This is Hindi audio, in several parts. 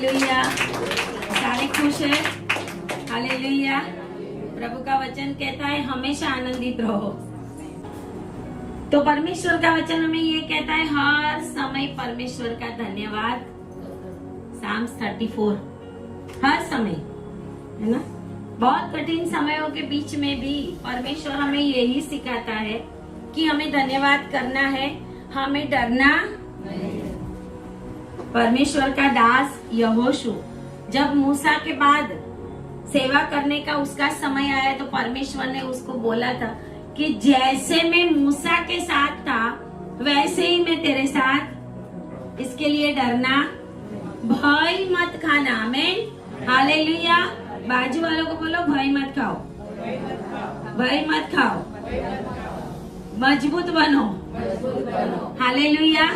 हालेलुया। सारे खुश है। हालेलुया। प्रभु का वचन कहता है हमेशा आनंदित रहो। तो परमेश्वर का वचन हमें ये कहता है हर समय परमेश्वर का धन्यवाद। साम्स 34 हर समय, है ना। बहुत कठिन समयों के बीच में भी परमेश्वर हमें यही सिखाता है कि हमें धन्यवाद करना है, हमें डरना नहीं। परमेश्वर का दास यहोशू जब मूसा के बाद सेवा करने का उसका समय आया तो परमेश्वर ने उसको बोला था कि जैसे मैं मूसा के साथ था वैसे ही मैं तेरे साथ, इसके लिए डरना, भय मत खाना। आमीन, हालेलुया। बाजू वालों को बोलो भय मत खाओ, भय मत खाओ, मजबूत बनो। हालेलुया।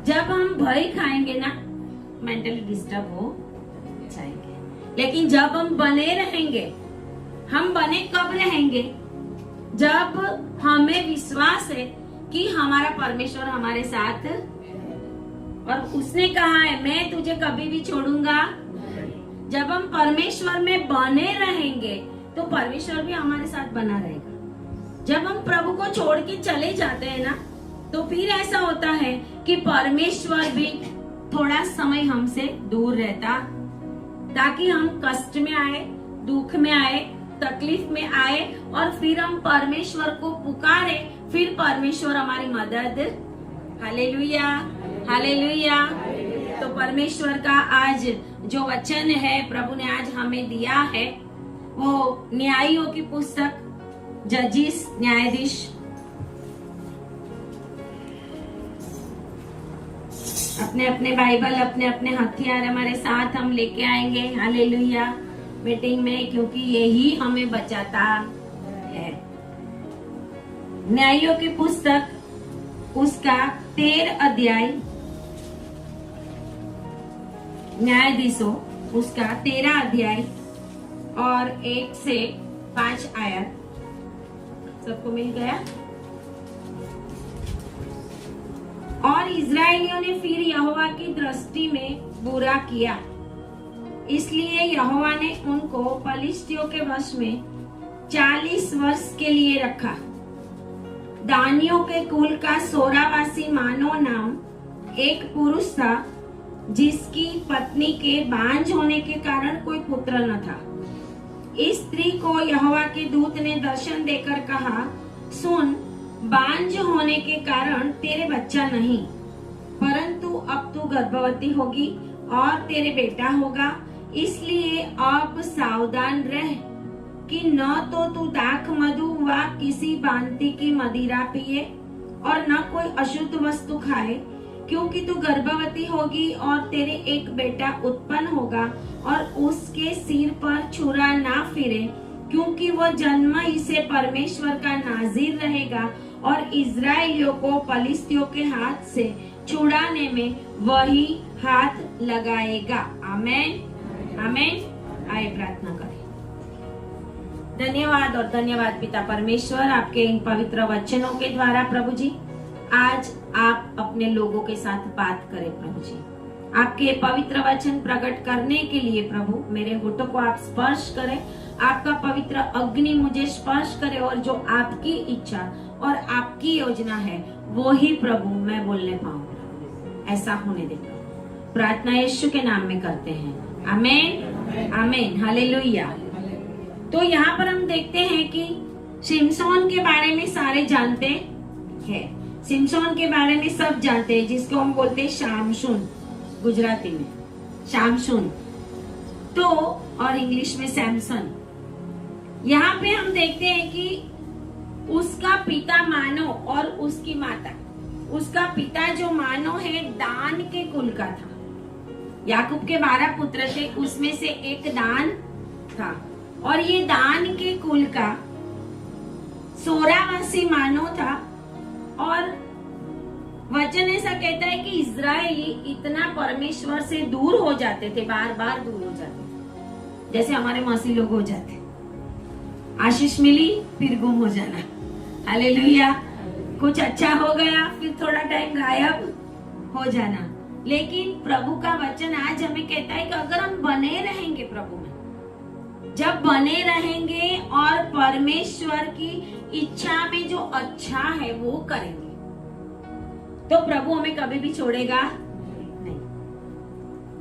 जब हम भय खाएंगे ना मेंटली डिस्टर्ब हो जाएंगे, लेकिन जब हम बने रहेंगे, हम बने कब रहेंगे? जब हमें विश्वास है कि हमारा परमेश्वर हमारे साथ, और उसने कहा है मैं तुझे कभी भी छोड़ूंगा। जब हम परमेश्वर में बने रहेंगे तो परमेश्वर भी हमारे साथ बना रहेगा। जब हम प्रभु को छोड़ के चले जाते हैं ना तो फिर ऐसा होता है कि परमेश्वर भी थोड़ा समय हमसे दूर रहता, ताकि हम कष्ट में आए, दुख में आए, तकलीफ में आए और फिर हम परमेश्वर को पुकारे, फिर परमेश्वर हमारी मदद। Hallelujah, hallelujah. तो परमेश्वर का आज जो वचन है प्रभु ने आज हमें दिया है वो न्यायियों की पुस्तक, जजिस, न्यायाधीश, अपने अपने बाइबल, अपने अपने हथियार हमारे साथ हम लेके आएंगे। हालेलुया। मीटिंग में, क्योंकि यही हमें बचाता है। न्यायियों की पुस्तक उसका 13 अध्याय, न्यायाधीशों उसका 13 अध्याय और 1 से 5 आयत। सबको मिल गया? और इजरायलियों ने फिर यहोवा की दृष्टि में बुरा किया, इसलिए यहोवा ने उनको पलिश्तियों के वश में 40 वर्ष के लिए रखा। दानियों के कुल का सोरावासी मानो नाम एक पुरुष था, जिसकी पत्नी के बांझ होने के कारण कोई पुत्र न था। इस स्त्री को यहोवा के दूत ने दर्शन देकर कहा, सुन, बांझ होने के कारण तेरे बच्चा नहीं, परंतु अब तू गर्भवती होगी और तेरे बेटा होगा। इसलिए अब सावधान रह कि न तो तू दाख मधु व किसी भांति की मदिरा पिए और न कोई अशुद्ध वस्तु खाए, क्योंकि तू गर्भवती होगी और तेरे एक बेटा उत्पन्न होगा और उसके सिर पर छुरा ना फिरे, क्योंकि वह जन्म ही से परमेश्वर का नाज़ीर रहेगा और इजराइलियों को पलिश्तियों के हाथ से छुड़ाने में वही हाथ लगाएगा। आमेन, आमेन। आइए प्रार्थना करें। धन्यवाद और धन्यवाद पिता परमेश्वर, आपके इन पवित्र वचनों के द्वारा प्रभु जी आज आप अपने लोगों के साथ बात करें। प्रभु जी आपके पवित्र वचन प्रकट करने के लिए प्रभु मेरे होठों को आप स्पर्श करें, आपका पवित्र अग्नि मुझे स्पर्श करे और जो आपकी इच्छा और आपकी योजना है वो ही प्रभु मैं बोलने पाऊं, ऐसा होने देता हूं। प्रार्थना यीशु के नाम में करते हैं। आमीन, आमीन, हालेलुया। तो यहाँ पर हम देखते हैं कि शिमशोन के बारे में सारे जानते हैं। शिमशोन के बारे में सब जानते हैं, जिसको हम बोलते हैं शामशुन, गुजराती में शामशुन तो, और इंग्लिश में सैमसन। यहाँ पे हम देखते हैं कि उसका पिता मानो और उसकी माता, उसका पिता जो मानो है दान के कुल का था। याकूब के 12 पुत्र थे, उसमें से एक दान था और ये दान के कुल का सोरावासी मानो था। और वचन ऐसा कहता है कि इजरायली इतना परमेश्वर से दूर हो जाते थे, बार बार दूर हो जाते थे, जैसे हमारे मसीह लोग हो जाते। आशीष मिली फिर गुम हो जाना, हालेलुया। कुछ अच्छा हो गया फिर थोड़ा टाइम गायब हो जाना। लेकिन प्रभु का वचन आज हमें कहता है कि अगर हम बने रहेंगे प्रभु में, जब बने रहेंगे और परमेश्वर की इच्छा में जो अच्छा है वो करेंगे, तो प्रभु हमें कभी भी छोड़ेगा नहीं।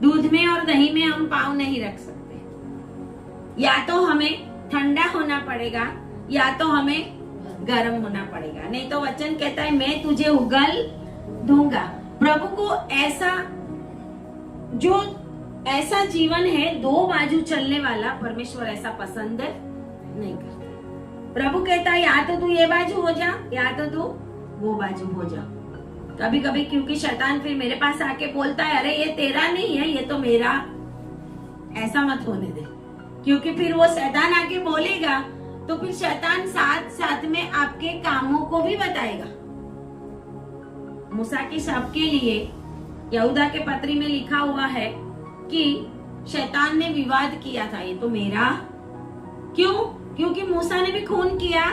दूध में और दही में हम पाँव नहीं रख सकते। या तो हमें ठंडा होना पड़ेगा या तो हमें गर्म होना पड़ेगा, नहीं तो वचन कहता है मैं तुझे उगल दूंगा। प्रभु को ऐसा जीवन है, दो बाजू चलने वाला, परमेश्वर ऐसा पसंद नहीं करता। प्रभु कहता है या तो तू ये बाजू हो जा या तो तू वो बाजू हो जा। कभी कभी क्योंकि शैतान फिर मेरे पास आके बोलता है अरे ये तेरा नहीं है, ये तो मेरा, ऐसा मत होने दे, क्योंकि फिर वो शैतान आके बोलेगा तो फिर शैतान साथ साथ में आपके कामों को भी बताएगा। मूसा के शव के लिए यहूदा के पत्री में लिखा हुआ है कि शैतान ने विवाद किया था, ये तो मेरा, क्यों? क्योंकि मूसा ने भी खून किया,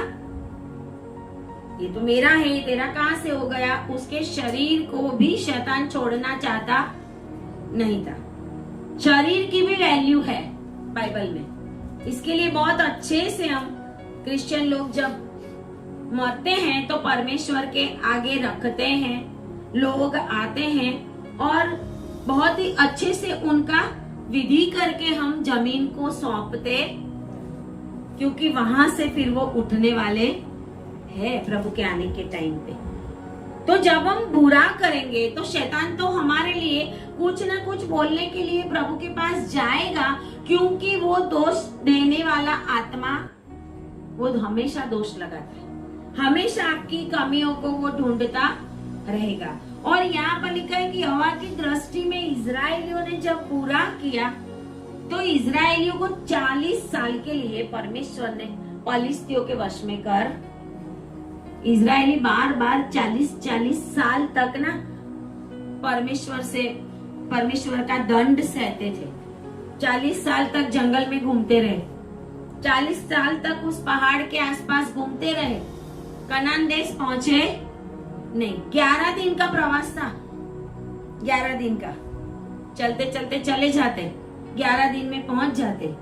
ये तो मेरा है, तेरा कहां से हो गया? उसके शरीर को भी शैतान छोड़ना चाहता नहीं था। शरीर की भी वैल्यू है बाइबल में, इसके लिए बहुत अच्छे से हम क्रिश्चियन लोग जब मरते हैं तो परमेश्वर के आगे रखते हैं, लोग आते हैं और बहुत ही अच्छे से उनका विधि करके हम जमीन को सौंपते, क्योंकि वहां से फिर वो उठने वाले हैं प्रभु के आने के टाइम पे। तो जब हम बुरा करेंगे तो शैतान तो हमारे लिए कुछ ना कुछ बोलने के लिए प्रभु के पास जाएगा, क्योंकि वो दोष देने वाला आत्मा वो हमेशा दोष लगाता है, हमेशा आपकी कमियों को वो ढूंढता रहेगा। और यहाँ पर लिखा है कि यहोवा की दृष्टि में इजराइलियों ने जब बुरा किया तो इजराइलियों को 40 साल के लिए परमेश्वर ने पलिश्तियों के वश में कर, इजरायली बार बार 40 साल तक ना परमेश्वर का दंड सहते थे। 40 साल तक जंगल में घूमते रहे, 40 साल तक उस पहाड़ के आसपास घूमते रहे, कनान देश पहुंचे नहीं। 11 दिन का प्रवास था, 11 दिन का, चलते चलते चले जाते, 11 दिन में पहुंच जाते,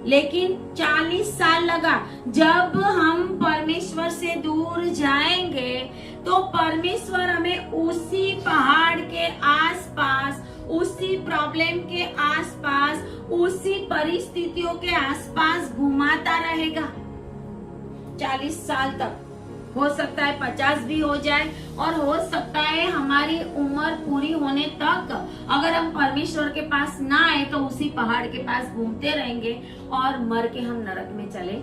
लेकिन 40 साल लगा। जब हम परमेश्वर से दूर जाएंगे तो परमेश्वर हमें उसी पहाड़ के आसपास, उसी प्रॉब्लम के आसपास, उसी परिस्थितियों के आसपास घुमाता रहेगा 40 साल तक। हो सकता है 50 भी हो जाए और हो सकता है हमारी उम्र पूरी होने तक अगर हम परमेश्वर के पास ना आए तो उसी पहाड़ के पास घूमते रहेंगे और मर के हम नरक में चले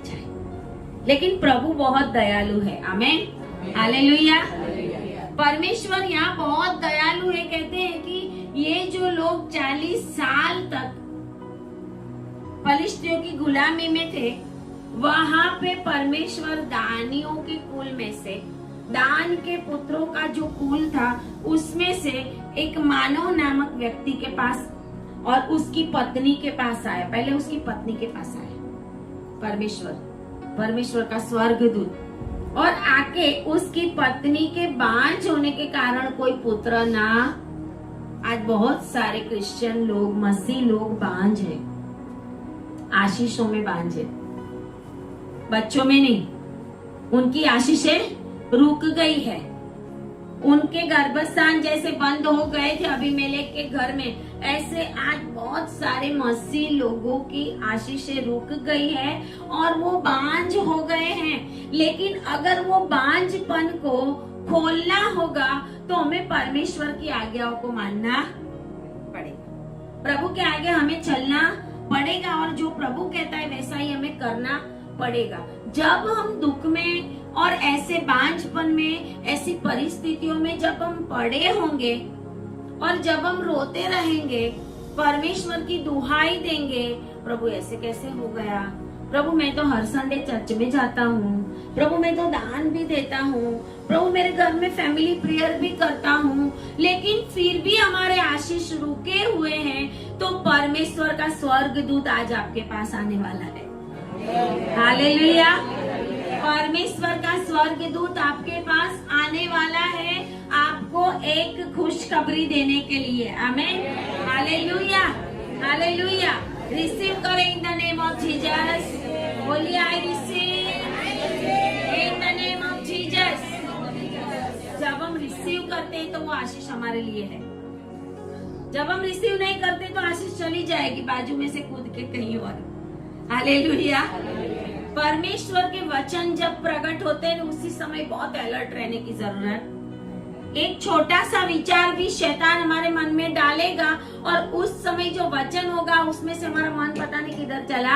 जाए। लेकिन प्रभु बहुत दयालु है, आमीन, हालेलुया। परमेश्वर यहाँ बहुत दयालु है। कहते हैं कि ये जो लोग 40 साल तक पलिश्तियों की गुलामी में थे, वहां पे परमेश्वर दानियों के कुल में से, दान के पुत्रों का जो कुल था उसमें से एक मानव नामक व्यक्ति के पास और उसकी पत्नी के पास आया। पहले उसकी पत्नी के पास आया परमेश्वर का स्वर्गदूत, और आके उसकी पत्नी के बांझ होने के कारण कोई पुत्र ना, आज बहुत सारे क्रिश्चियन लोग, मसीह लोग बांझ हैं, आशीषों में बांझ है, बच्चों में नहीं। उनकी आशीषें रुक गई है, उनके गर्भस्थान जैसे बंद हो गए थे अबीमेलेक के घर में, ऐसे आज बहुत सारे मसीह लोगों की आशीषें रुक गई है और वो बांझ हो गए हैं। लेकिन अगर वो बांझपन को खोलना होगा तो हमें परमेश्वर की आज्ञाओं को मानना पड़ेगा, प्रभु के आगे हमें चलना पड़ेगा और जो प्रभु कहता है वैसा ही हमें करना पड़ेगा। जब हम दुख में और ऐसे बांझपन में, ऐसी परिस्थितियों में जब हम पड़े होंगे और जब हम रोते रहेंगे, परमेश्वर की दुहाई देंगे, प्रभु ऐसे कैसे हो गया, प्रभु मैं तो हर संडे चर्च में जाता हूँ, प्रभु मैं तो दान भी देता हूँ, प्रभु मेरे घर में फैमिली प्रेयर भी करता हूँ, लेकिन फिर भी हमारे आशीष रुके हुए हैं, तो परमेश्वर का स्वर्गदूत आज आपके पास आने वाला है, हालेलुया। परमेश्वर का स्वर्गदूत आपके पास आने वाला है आपको एक खुशखबरी देने के लिए। आमीन, हालेलुया, हालेलुया। रिसीव करें in the name of Jesus. बोलिए I receive in the name of Jesus. जब हम रिसीव करते हैं तो वो आशीष हमारे लिए है। जब हम रिसीव नहीं करते तो आशीष चली जाएगी बाजू में से कूद के कहीं और। हालेलुया। परमेश्वर के वचन जब प्रकट होते हैं उसी समय बहुत अलर्ट रहने की जरूरत। एक छोटा सा विचार भी शैतान हमारे मन में डालेगा और उस समय जो वचन होगा उसमें से हमारा मन पता नहीं किधर चला,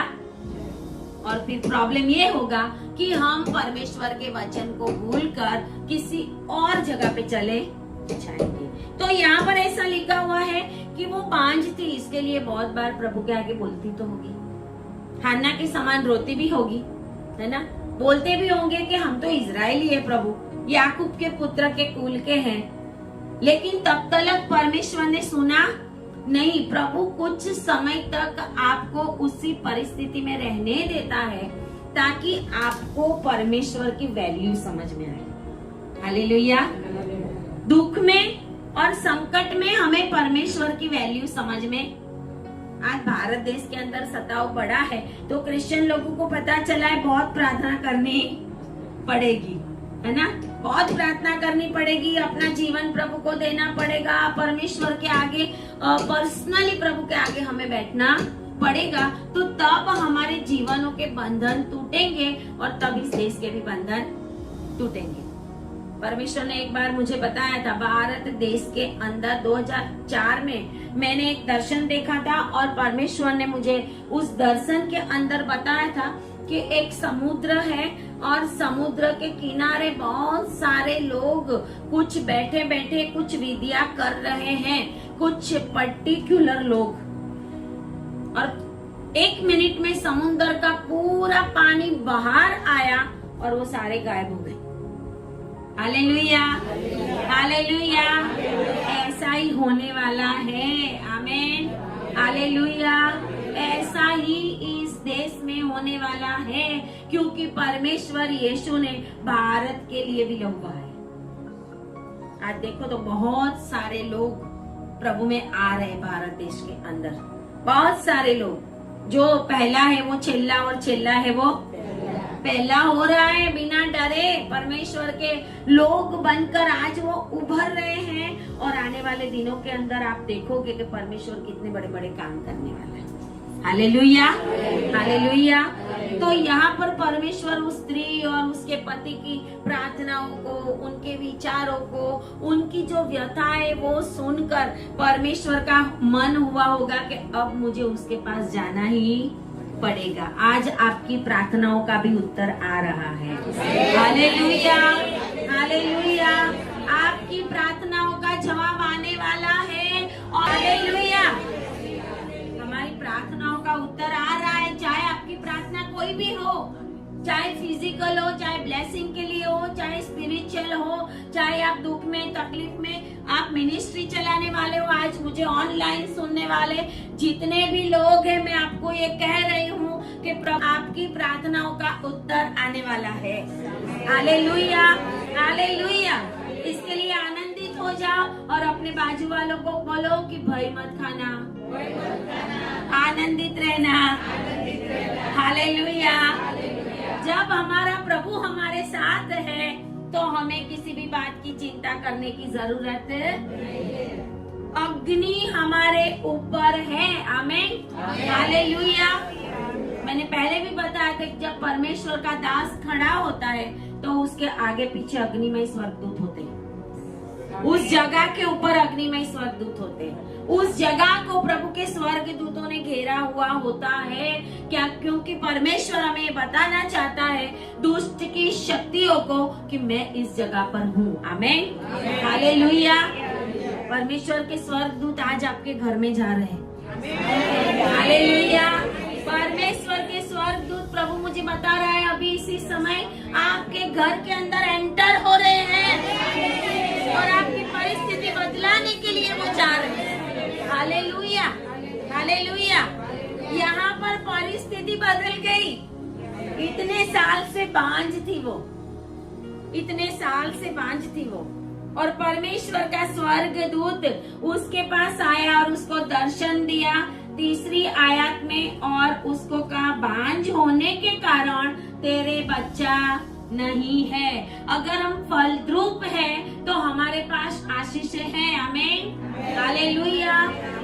और फिर प्रॉब्लम ये होगा कि हम परमेश्वर के वचन को भूलकर किसी और जगह पे चले जाएंगे। तो यहाँ पर ऐसा लिखा हुआ है कि वो बांझ थी, इसके लिए बहुत बार प्रभु के आगे बोलती तो होगी, हन्ना के समान रोती भी होगी, है ना, बोलते भी होंगे कि हम तो इजरायली है प्रभु, याकूब के पुत्र के कुल के हैं। लेकिन तब तक परमेश्वर ने सुना नहीं। प्रभु कुछ समय तक आपको उसी परिस्थिति में रहने देता है ताकि आपको परमेश्वर की वैल्यू समझ में आए। हालेलुया। दुख में और संकट में हमें परमेश्वर की वैल्यू समझ में। आज भारत देश के अंदर सताव बढ़ा है तो क्रिश्चियन लोगों को पता चला है बहुत प्रार्थना करनी पड़ेगी, है ना, बहुत प्रार्थना करनी पड़ेगी, अपना जीवन प्रभु को देना पड़ेगा, परमेश्वर के आगे पर्सनली प्रभु के आगे हमें बैठना पड़ेगा। तो तब हमारे जीवनों के बंधन टूटेंगे और तब इस देश के भी बंधन टूटेंगे। परमेश्वर ने एक बार मुझे बताया था, भारत देश के अंदर 2004 में मैंने एक दर्शन देखा था और परमेश्वर ने मुझे उस दर्शन के अंदर बताया था कि एक समुद्र है और समुद्र के किनारे बहुत सारे लोग कुछ बैठे बैठे कुछ विधियां कर रहे हैं, कुछ पर्टिकुलर लोग, और 1 मिनट में समुद्र का पूरा पानी बाहर आया और वो सारे गायब हो गए। Hallelujah, hallelujah. ऐसा ही होने वाला है। आमीन, हालेलुया। ऐसा ही इस देश में होने वाला है क्योंकि परमेश्वर यीशु ने भारत के लिए भी लहू बहाया। आज देखो तो बहुत सारे लोग प्रभु में आ रहे हैं भारत देश के अंदर, बहुत सारे लोग। जो पहला है वो चिल्ला और चिल्ला है वो पहला हो रहा है। बिना डरे परमेश्वर के लोग बनकर आज वो उभर रहे हैं और आने वाले दिनों के अंदर आप देखोगे कि परमेश्वर कितने बड़े बड़े काम करने वाला है। Hallelujah, hallelujah. तो यहाँ पर परमेश्वर उस स्त्री और उसके पति की प्रार्थनाओं को, उनके विचारों को, उनकी जो व्यथा है वो सुनकर परमेश्वर का मन हुआ होगा कि अब मुझे उसके पास जाना ही पड़ेगा। आज आपकी प्रार्थनाओं का भी उत्तर आ रहा है। Hallelujah, hallelujah. आपकी प्रार्थनाओं का जवाब आने वाला है और हालेलुया, हमारी प्रार्थनाओं का उत्तर आ रहा है। चाहे आपकी प्रार्थना कोई भी हो, चाहे फिजिकल हो, चाहे ब्लेसिंग के लिए हो, चाहे स्पिरिचुअल हो, चाहे आप दुख में तकलीफ में, आप मिनिस्ट्री चलाने वाले हो, आज मुझे ऑनलाइन सुनने वाले जितने भी लोग हैं, मैं आपको ये कह रही हूँ कि आपकी प्रार्थनाओं का उत्तर आने वाला है। Hallelujah, hallelujah. इसके लिए आनंदित हो जाओ और अपने बाजू वालों को बोलो कि भय मत खाना, आनंदित रहना। हालेलुया। जब हमारा प्रभु हमारे साथ है तो हमें किसी भी बात की चिंता करने की जरूरत नहीं। अग्नि हमारे ऊपर है। आमीन, हालेलुया। मैंने पहले भी बताया था कि जब परमेश्वर का दास खड़ा होता है तो उसके आगे पीछे अग्निमय स्वर्गदूत होते हैं। उस जगह के ऊपर अग्निमय स्वर्गदूत होते हैं। उस जगह को प्रभु के स्वर्गदूतों ने घेरा हुआ होता है। क्या? क्योंकि परमेश्वर हमें बताना चाहता है दुष्ट की शक्तियों को कि मैं इस जगह पर हूँ। आमीन, हालेलुया। परमेश्वर के स्वर्गदूत आज आपके घर में जा रहे हैं। हालेलुया। परमेश्वर के स्वर्गदूत प्रभु मुझे बता रहा है अभी इसी समय आपके घर के अंदर एंटर हो रहे हैं और आपकी परिस्थिति बदलाने के लिए वो जा रहे हैं। Hallelujah, hallelujah. यहाँ पर परिस्थिति बदल गई। इतने साल से बांझ थी वो, इतने साल से बांझ थी वो, और परमेश्वर का स्वर्गदूत उसके पास आया और उसको दर्शन दिया 3री आयत में, और उसको कहा बांझ होने के कारण तेरे बच्चा नहीं है। अगर हम फलद्रूप है तो हमारे पास आशीष है। आमीन, हालेलुया।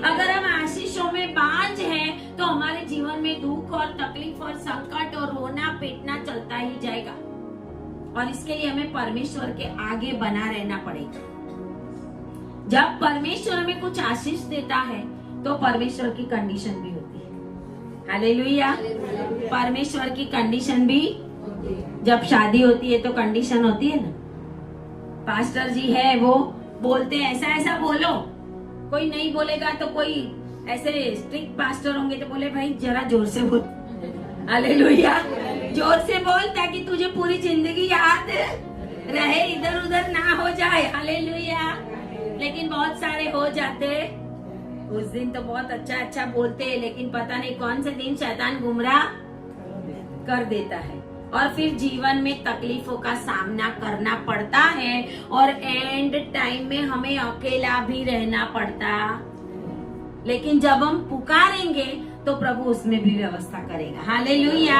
अगर हम आशीषों में बांझ है तो हमारे जीवन में दुख और तकलीफ और संकट और रोना पीटना चलता ही जाएगा, और इसके लिए हमें परमेश्वर के आगे बना रहना पड़ेगा। जब परमेश्वर हमें कुछ आशीष देता है तो परमेश्वर की कंडीशन भी होती है। हालेलुया। परमेश्वर की कंडीशन भी, जब शादी होती है तो कंडीशन होती है ना। पास्टर जी है वो बोलते हैं ऐसा ऐसा बोलो, कोई नहीं बोलेगा तो कोई ऐसे स्ट्रिक्ट पास्टर होंगे तो बोले भाई जरा जोर से बोल, हालेलुया, जोर से बोल ताकि तुझे पूरी जिंदगी याद रहे, इधर उधर ना हो जाए। हालेलुया। लेकिन बहुत सारे हो जाते, उस दिन तो बहुत अच्छा बोलते हैं, लेकिन पता नहीं कौन से दिन शैतान गुमराह कर देता है और फिर जीवन में तकलीफों का सामना करना पड़ता है, और एंड टाइम में हमें अकेला भी रहना पड़ता। लेकिन जब हम पुकारेंगे तो प्रभु उसमें भी व्यवस्था करेगा। Hallelujah,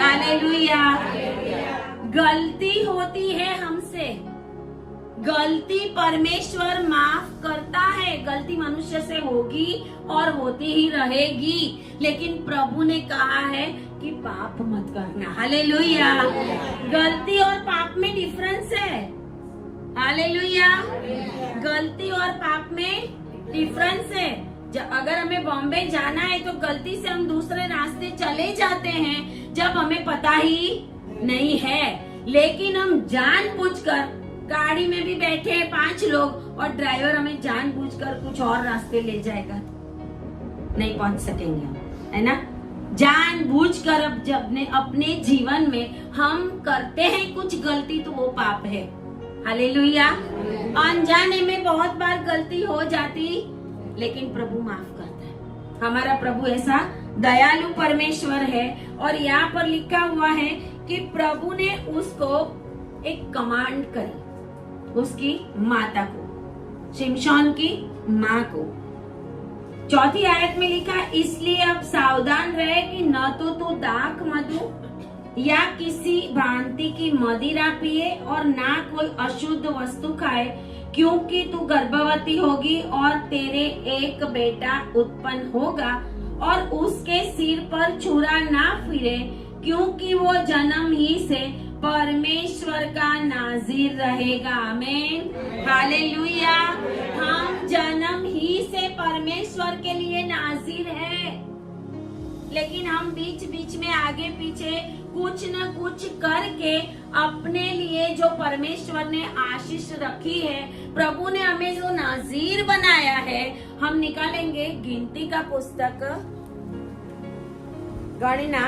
hallelujah. गलती होती है हमसे, गलती परमेश्वर माफ करता है। गलती मनुष्य से होगी और होती ही रहेगी, लेकिन प्रभु ने कहा है कि पाप मत करना। हालेलुया। गलती और पाप में डिफरेंस है। हालेलुया। गलती और पाप में डिफरेंस है। अगर हमें बॉम्बे जाना है तो गलती से हम दूसरे रास्ते चले जाते हैं जब हमें पता ही नहीं है, लेकिन हम जानबूझकर, गाड़ी में भी बैठे हैं 5 लोग और ड्राइवर हमें जानबूझकर कुछ और रास्ते ले जाएगा, नहीं पहुंच सकेंगे हम, है ना। जानबूझकर अब जब अपने जीवन में हम करते हैं कुछ गलती तो वो पाप है। हालेलुया। अनजाने में बहुत बार गलती हो जाती, लेकिन प्रभु माफ करता है। हमारा प्रभु ऐसा दयालु परमेश्वर है। और यहाँ पर लिखा हुआ है कि प्रभु ने उसको एक कमांड करी, उसकी माता को, शिमशोन की माँ को। 4 आयत में लिखा, इसलिए अब सावधान रहे कि न तो तू दाख मधु या किसी भांति की मदिरा पिए और ना कोई अशुद्ध वस्तु खाए, क्योंकि तू गर्भवती होगी और तेरे एक बेटा उत्पन्न होगा और उसके सिर पर छुरा ना फिरे, क्योंकि वो जन्म ही से परमेश्वर का नाज़ीर रहेगा। आमीन, हालेलुया। हम जन्म ही से परमेश्वर के लिए नाज़ीर है, लेकिन हम बीच बीच में आगे पीछे कुछ न कुछ करके अपने लिए जो परमेश्वर ने आशीष रखी है, प्रभु ने हमें जो नाज़ीर बनाया है, हम निकालेंगे गिनती का पुस्तक गणना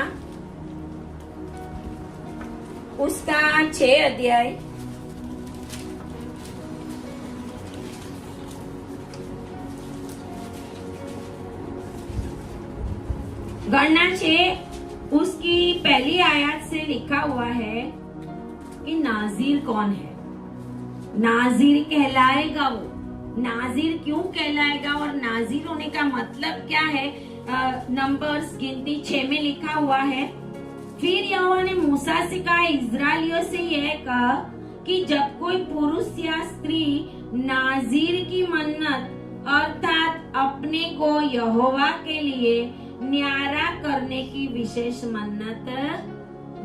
उसका 6 अध्याय गणना 6 उसकी पहली आयत से लिखा हुआ है कि नाज़ीर कौन है। नाज़ीर कहलाएगा वो। नाज़ीर क्यों कहलाएगा और नाज़ीर होने का मतलब क्या है? नंबर्स गिनती 6 में लिखा हुआ है, फिर यहोवा ने मूसा से कहा, इस्राएलियों से यह कहा कि जब कोई पुरुष या स्त्री नाज़ीर की मन्नत अर्थात अपने को यहोवा के लिए न्यारा करने की विशेष मन्नत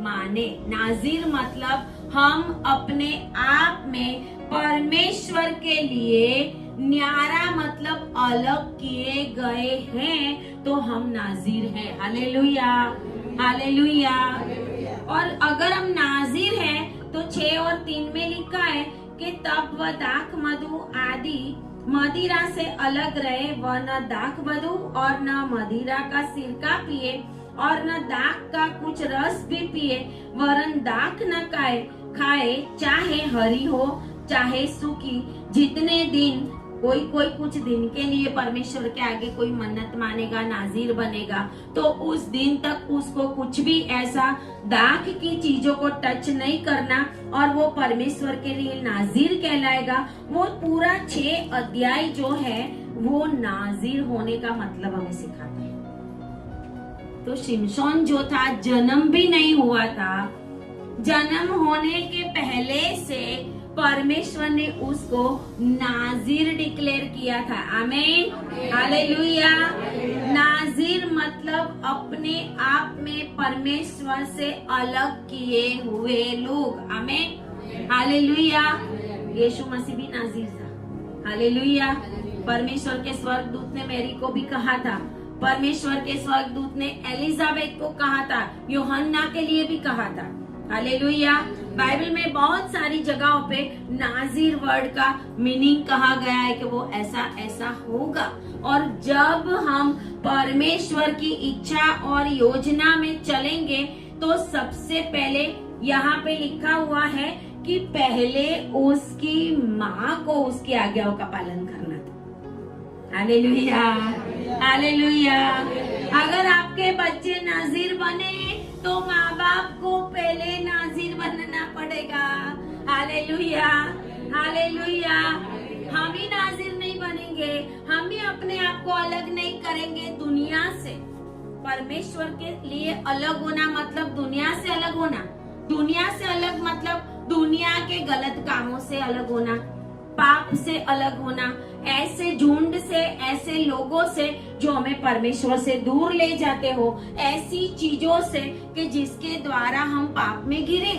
माने। नाज़ीर मतलब हम अपने आप में परमेश्वर के लिए न्यारा मतलब अलग किए गए हैं, तो हम नाज़ीर हैं। Hallelujah, hallelujah. और अगर हम नाज़ीर हैं तो 6 और 3 में लिखा है कि तब वह दाख मधु आदि मदिरा से अलग रहे, वह न दाख मधु और न मदिरा का सिरका पिए और न दाख का कुछ रस भी पिए, वरन दाख न खाए, चाहे हरी हो चाहे सूखी, जितने दिन कोई कोई कुछ दिन के लिए परमेश्वर के आगे कोई मन्नत मानेगा, नाजीर बनेगा, तो उस दिन तक उसको कुछ भी ऐसा दाग की चीजों को टच नहीं करना और वो परमेश्वर के लिए नाजीर कहलाएगा। वो पूरा 6 अध्याय जो है वो नाजीर होने का मतलब हमें सिखाता है। तो शिमशोन जो था, जन्म भी नहीं हुआ था, जन्म होने के पहले से परमेश्वर ने उसको नाजीर डिक्लेयर किया था। आमीन, हालेलुया। नाजीर मतलब अपने आप में परमेश्वर से अलग किए हुए लोग। आमीन, हालेलुया। यीशु मसीह भी नाजीर था। हालेलुया। परमेश्वर के स्वर्गदूत ने मैरी को भी कहा था, परमेश्वर के स्वर्गदूत ने एलिजाबेथ को कहा था, यूहन्ना के लिए भी कहा था। हालेलुया। बाइबल में बहुत सारी जगहों पे नाजीर वर्ड का मीनिंग कहा गया है कि वो ऐसा ऐसा होगा। और जब हम परमेश्वर की इच्छा और योजना में चलेंगे तो सबसे पहले यहाँ पे लिखा हुआ है कि पहले उसकी माँ को उसकी आज्ञाओं का पालन करना था। Hallelujah, hallelujah. अगर आपके बच्चे नाजीर बने तो माँ बाप को पहले नाजीर बनना पड़ेगा। Hallelujah, hallelujah. हम ही नाजीर नहीं बनेंगे, हम ही अपने आप को अलग नहीं करेंगे दुनिया से। परमेश्वर के लिए अलग होना मतलब दुनिया से अलग होना, दुनिया से अलग मतलब दुनिया के गलत कामों से अलग होना, पाप से अलग होना, ऐसे झुंड से, ऐसे लोगों से जो हमें परमेश्वर से दूर ले जाते हो, ऐसी चीजों से कि जिसके द्वारा हम पाप में गिरे।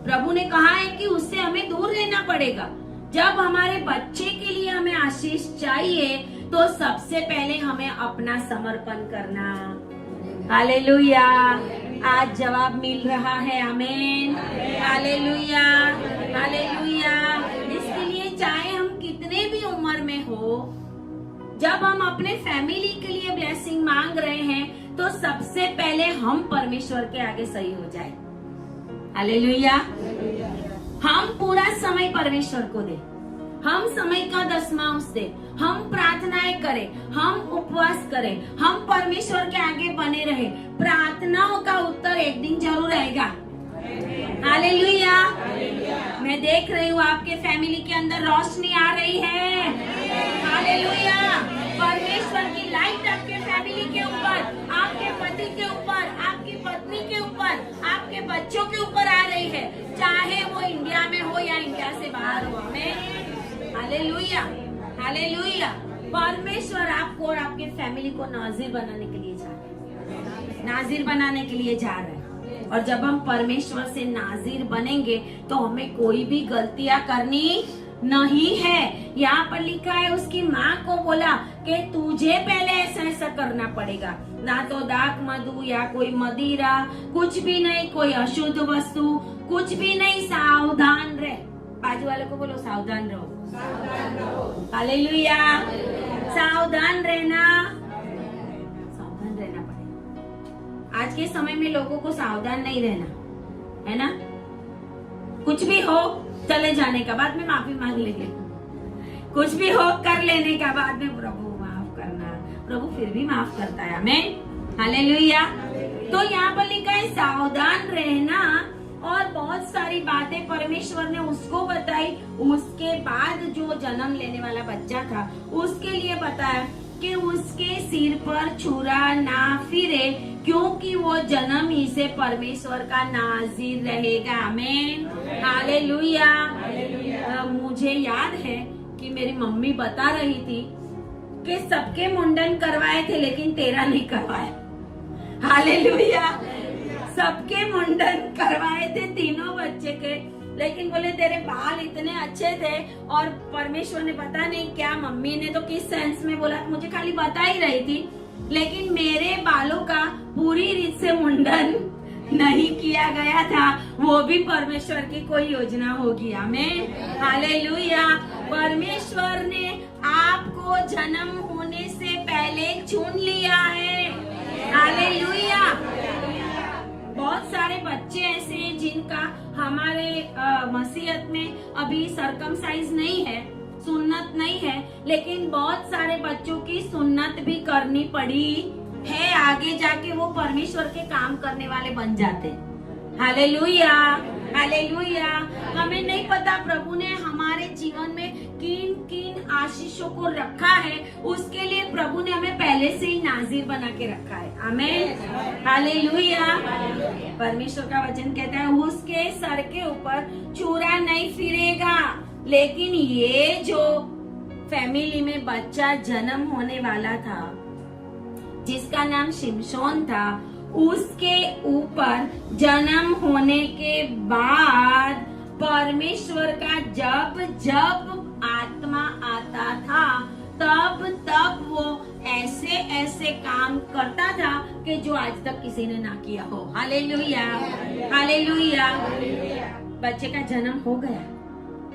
प्रभु ने कहा है कि उससे हमें दूर रहना पड़ेगा। जब हमारे बच्चे के लिए हमें आशीष चाहिए तो सबसे पहले हमें अपना समर्पण करना। हालेलुया। आज जवाब मिल रहा है। आमीन, हालेलुया, हालेलुया। इसके लिए चाहे हम कितने भी उम्र में हो, जब हम अपने फैमिली के लिए ब्लेसिंग मांग रहे हैं तो सबसे पहले हम परमेश्वर के आगे सही हो जाए। हालेलुया। हम पूरा समय परमेश्वर को दे, हम समय का 10वां दे, हम प्रार्थनाएं करें, हम उपवास करें, हम परमेश्वर के आगे बने रहे। प्रार्थनाओं का उत्तर एक दिन जरूर आएगा। हालेलुया। मैं देख रही हूँ आपके फैमिली के अंदर रोशनी आ रही है। हालेलुया। परमेश्वर की लाइट आपके फैमिली के ऊपर, आपके पति के ऊपर, आपकी पत्नी के ऊपर, आपके बच्चों के ऊपर आ रही है, चाहे वो इंडिया में हो या इंडिया से बाहर हो। आमीन, हालेलुया, हालेलुया। परमेश्वर आपको और आपके फैमिली को नाजीर बनाने के लिए जा रहे हैं, नाजीर बनाने के लिए जा रहे हैं। और जब हम परमेश्वर से नाजीर बनेंगे तो हमें कोई भी गलतियां करनी नहीं है। यहाँ पर लिखा है उसकी माँ को बोला कि तुझे पहले ऐसा ऐसा करना पड़ेगा, ना तो दाक मधु या कोई मदिरा, कुछ भी नहीं, कोई अशुद्ध वस्तु, कुछ भी नहीं। सावधान रहे। बाजू वाले को बोलो सावधान रहो। हालेलुया। सावधान रहना, सावधान रहना पड़ेगा। आज के समय में लोगों को सावधान नहीं रहना है ना। कुछ भी हो चले जाने का बाद में माफी मांग लेंगे, कुछ भी हो कर लेने का बाद में प्रभु माफ करना, प्रभु फिर भी माफ करता है हमें। हालेलुया। तो यहाँ पर लिखा है सावधान रहना। और बहुत सारी बातें परमेश्वर ने उसको बताई। उसके बाद जो जन्म लेने वाला बच्चा था उसके लिए बताया कि उसके सिर पर छुरा ना फिरे, क्योंकि वो जन्म ही से परमेश्वर का नाजीर रहेगा। आमीन, हालेलुया। मुझे याद है कि मेरी मम्मी बता रही थी कि सबके मुंडन करवाए थे लेकिन तेरा नहीं करवाया। हालेलुया। सबके मुंडन करवाए थे, तीनों बच्चे के, लेकिन बोले तेरे बाल इतने अच्छे थे। और परमेश्वर ने पता नहीं क्या, मम्मी ने तो किस सेंस में बोला, मुझे खाली बता ही रही थी, लेकिन मेरे बालों का पूरी रीत से मुंडन नहीं किया गया था। वो भी परमेश्वर की कोई योजना होगी। आमीन, हालेलुया। परमेश्वर ने आपको जन्म होने से पहले चुन लिया है। हालेलुया। बहुत सारे बच्चे ऐसे हैं जिनका हमारे मसीहत में अभी सरकमसाइज नहीं है, सुन्नत नहीं है, लेकिन बहुत सारे बच्चों की सुन्नत भी करनी पड़ी है। आगे जाके वो परमेश्वर के काम करने वाले बन जाते। Hallelujah, hallelujah. हमें नहीं पता प्रभु ने हमारे जीवन में किन किन आशीषों को रखा है, उसके लिए प्रभु ने हमें पहले से ही नाज़ीर बना के रखा है। आमीन, हालेलुया। परमेश्वर का वचन कहता है उसके सर के ऊपर छुरा नहीं फिरेगा। लेकिन ये जो फैमिली में बच्चा जन्म होने वाला था, जिसका नाम शिमशोन था, उसके ऊपर जन्म होने के बाद परमेश्वर का जब जब आत्मा आता था, तब तब वो ऐसे ऐसे काम करता था कि जो आज तक किसी ने ना किया हो। Hallelujah, hallelujah. बच्चे का जन्म हो गया,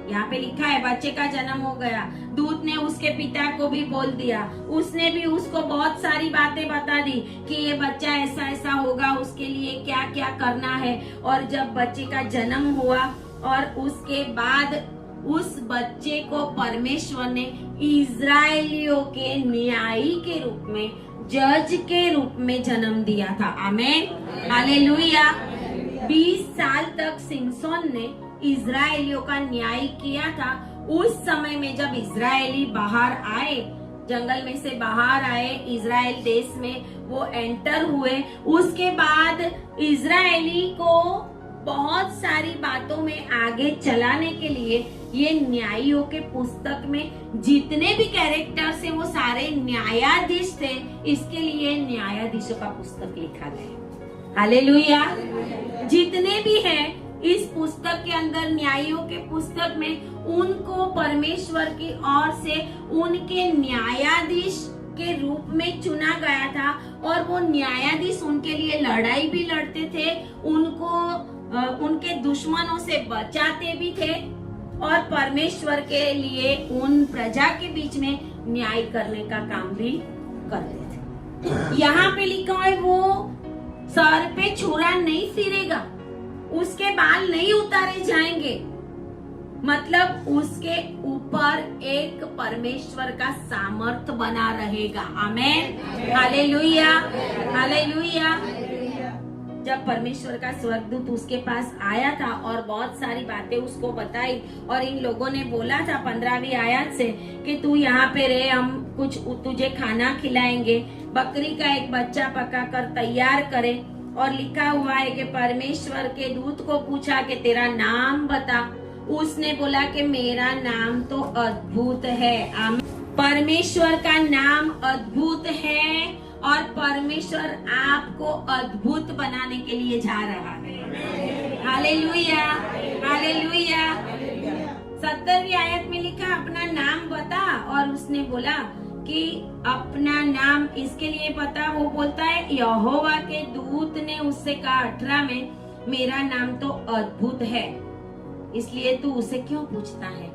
यहाँ पे लिखा है बच्चे का जन्म हो गया। दूत ने उसके पिता को भी बोल दिया, उसने भी उसको बहुत सारी बातें बता दी कि ये बच्चा ऐसा ऐसा होगा, उसके लिए क्या क्या करना है। और जब बच्चे का जन्म हुआ और उसके बाद उस बच्चे को परमेश्वर ने इजरायलियों के न्यायी के रूप में, जज के रूप में जन्म दिया था। आमीन, हालेलुया। 20 साल तक सिमसोन ने इजरायलियों का न्याय किया था। उस समय में जब इजरायली बाहर आए, जंगल में से बाहर आए, इजराइल देश में वो एंटर हुए, उसके बाद इजरायली को बहुत सारी बातों में आगे चलाने के लिए ये न्यायियों के पुस्तक में जितने भी कैरेक्टर्स हैं वो सारे न्यायाधीश थे। इसके लिए न्यायाधीशों का पुस्तक लिखा गया। हालेलुया। जितने भी हैं इस पुस्तक के अंदर, न्यायियों के पुस्तक में, उनको परमेश्वर की ओर से उनके न्यायाधीश के रूप में चुना गया था। और वो न्यायाधीश उनके लिए लड़ाई भी लड़ते थे, उनको उनके दुश्मनों से बचाते भी थे, और परमेश्वर के लिए उन प्रजा के बीच में न्याय करने का काम भी करते थे। यहाँ पे लिखा है वो सर पे छुरा नहीं फिरेगा, उसके बाल नहीं उतारे जाएंगे, मतलब उसके ऊपर एक परमेश्वर का सामर्थ बना रहेगा। आमीन, हालेलुया, हालेलुया। जब परमेश्वर का स्वर्गदूत उसके पास आया था और बहुत सारी बातें उसको बताई, और इन लोगों ने बोला था 15वीं आयत से कि तू यहाँ पे रहे, हम कुछ तुझे खाना खिलाएंगे, बकरी का एक बच्चा पकाकर तैयार करे। और लिखा हुआ है कि परमेश्वर के दूत को पूछा कि तेरा नाम बता। उसने बोला कि मेरा नाम तो अद्भुत है। परमेश्वर का नाम अद्भुत है और परमेश्वर आपको अद्भुत बनाने के लिए जा रहा है। Hallelujah, hallelujah. 70वीं आयत में लिखा अपना नाम बता, और उसने बोला कि अपना नाम इसके लिए पता, वो बोलता है यहोवा के दूत ने उससे कहा 18 में, मेरा नाम तो अद्भुत है, इसलिए तू उसे क्यों पूछता है?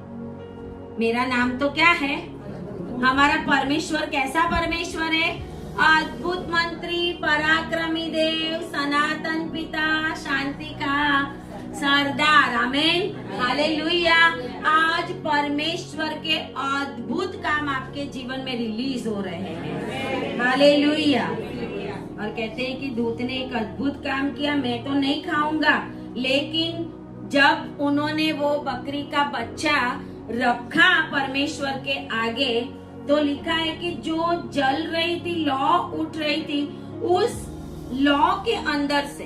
मेरा नाम तो क्या है? हमारा परमेश्वर कैसा परमेश्वर है? अद्भुत मंत्री, पराक्रमी देव, सनातन पिता, शांति का सरदार। आमीन, हालेलुया। आज परमेश्वर के अद्भुत काम आपके जीवन में रिलीज हो रहे हैं। हालेलुया। और कहते हैं कि दूत ने एक अद्भुत काम किया, मैं तो नहीं खाऊंगा, लेकिन जब उन्होंने वो बकरी का बच्चा रखा परमेश्वर के आगे, तो लिखा है कि जो जल रही थी, लौ उठ रही थी, उस लौ के अंदर से,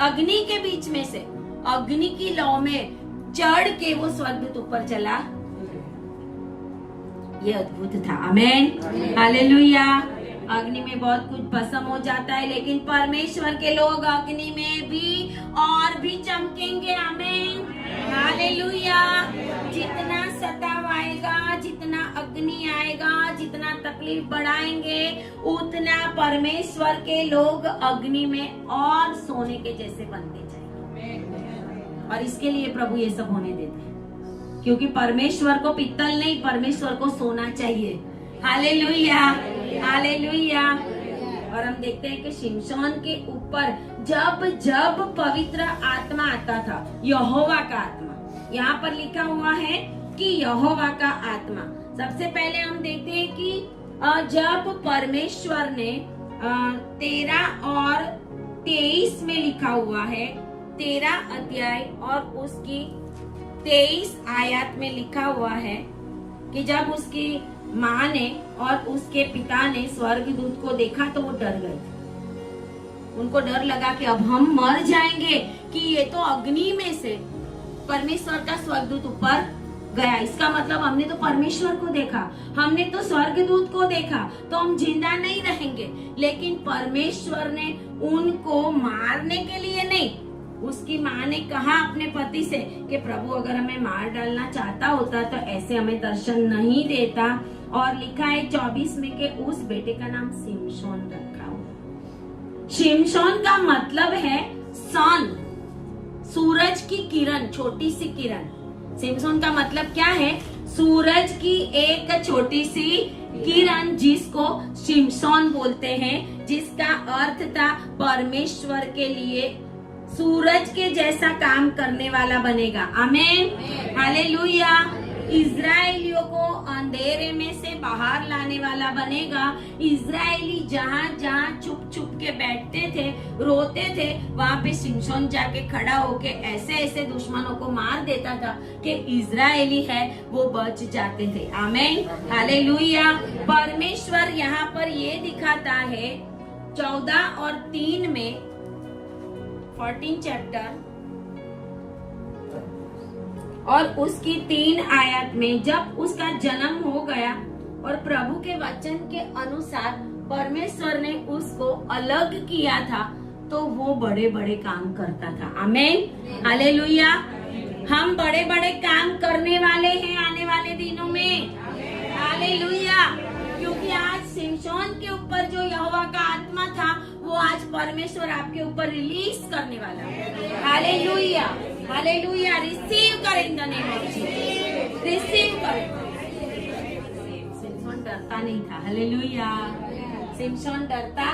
अग्नि के बीच में से, अग्नि की लौ में चढ़ के वो स्वर्गदूत ऊपर चला। ये अद्भुत था। आमीन, हालेलुया। अग्नि में बहुत कुछ भस्म हो जाता है, लेकिन परमेश्वर के लोग अग्नि में भी और भी चमकेंगे। आमीन, हालेलुया। जितना सताव आएगा, जितना अग्नि आएगा, जितना तकलीफ बढ़ाएंगे, उतना परमेश्वर के लोग अग्नि में और सोने के जैसे बनते जाएंगे। और इसके लिए प्रभु ये सब होने देते हैं, क्योंकि परमेश्वर को पित्तल नहीं, परमेश्वर को सोना चाहिए। Hallelujah, hallelujah. और हम देखते हैं कि शिमशोन के ऊपर जब जब पवित्र आत्मा आता था, यहोवा का आत्मा, यहाँ पर लिखा हुआ है कि यहोवा का आत्मा। सबसे पहले हम देखते हैं कि जब परमेश्वर ने 13 और 23 में लिखा हुआ है, 13 अध्याय और उसकी 23 आयत में लिखा हुआ है कि जब उसकी माँ ने और उसके पिता ने स्वर्गदूत को देखा तो वो डर गए। उनको डर लगा कि अब हम मर जाएंगे, कि ये तो अग्नि में से परमेश्वर का स्वर्गदूत ऊपर गया। इसका मतलब हमने तो परमेश्वर को देखा, हमने तो स्वर्गदूत को देखा, तो हम जिंदा नहीं रहेंगे। लेकिन परमेश्वर ने उनको मारने के लिए नहीं, उसकी माँ ने कहा अपने पति से कि प्रभु अगर हमें मार डालना चाहता होता तो ऐसे हमें दर्शन नहीं देता। और लिखा है 24 में कि उस बेटे का नाम शिमशोन रखा हुआ। शिमशोन का मतलब है सन, सूरज की किरण, छोटी सी किरण। शिमशोन का मतलब क्या है? सूरज की एक छोटी सी किरण, जिसको शिमशोन बोलते हैं, जिसका अर्थ था परमेश्वर के लिए सूरज के जैसा काम करने वाला बनेगा। आमीन, हालेलुया। इजराइलियों को अंधेरे में से बाहर लाने वाला बनेगा। इजराइली जहाँ जहाँ छुप छुप के बैठते थे, रोते थे, वहाँ पे शिमशोन जाके खड़ा होके ऐसे ऐसे दुश्मनों को मार देता था कि इजराइली है वो बच जाते थे। आमीन, हालेलुया। परमेश्वर यहाँ पर ये दिखाता है 14 और 3 में, 14 चैप्टर और उसकी 3 आयत में, जब उसका जन्म हो गया और प्रभु के वचन के अनुसार परमेश्वर ने उसको अलग किया था, तो वो बड़े बड़े काम करता था। आमीन, हालेलुया। हम बड़े बड़े काम करने वाले हैं आने वाले दिनों में। हालेलुया। क्योंकि आज शिमशोन के ऊपर जो यहोवा का आत्मा था, वो आज परमेश्वर आपके ऊपर रिलीज करने वाला है। Hallelujah, hallelujah. रिसीव करें in the name of Jesus, receive करें। शिमशोन डरता नहीं था। हालेलुया, शिमशोन डरता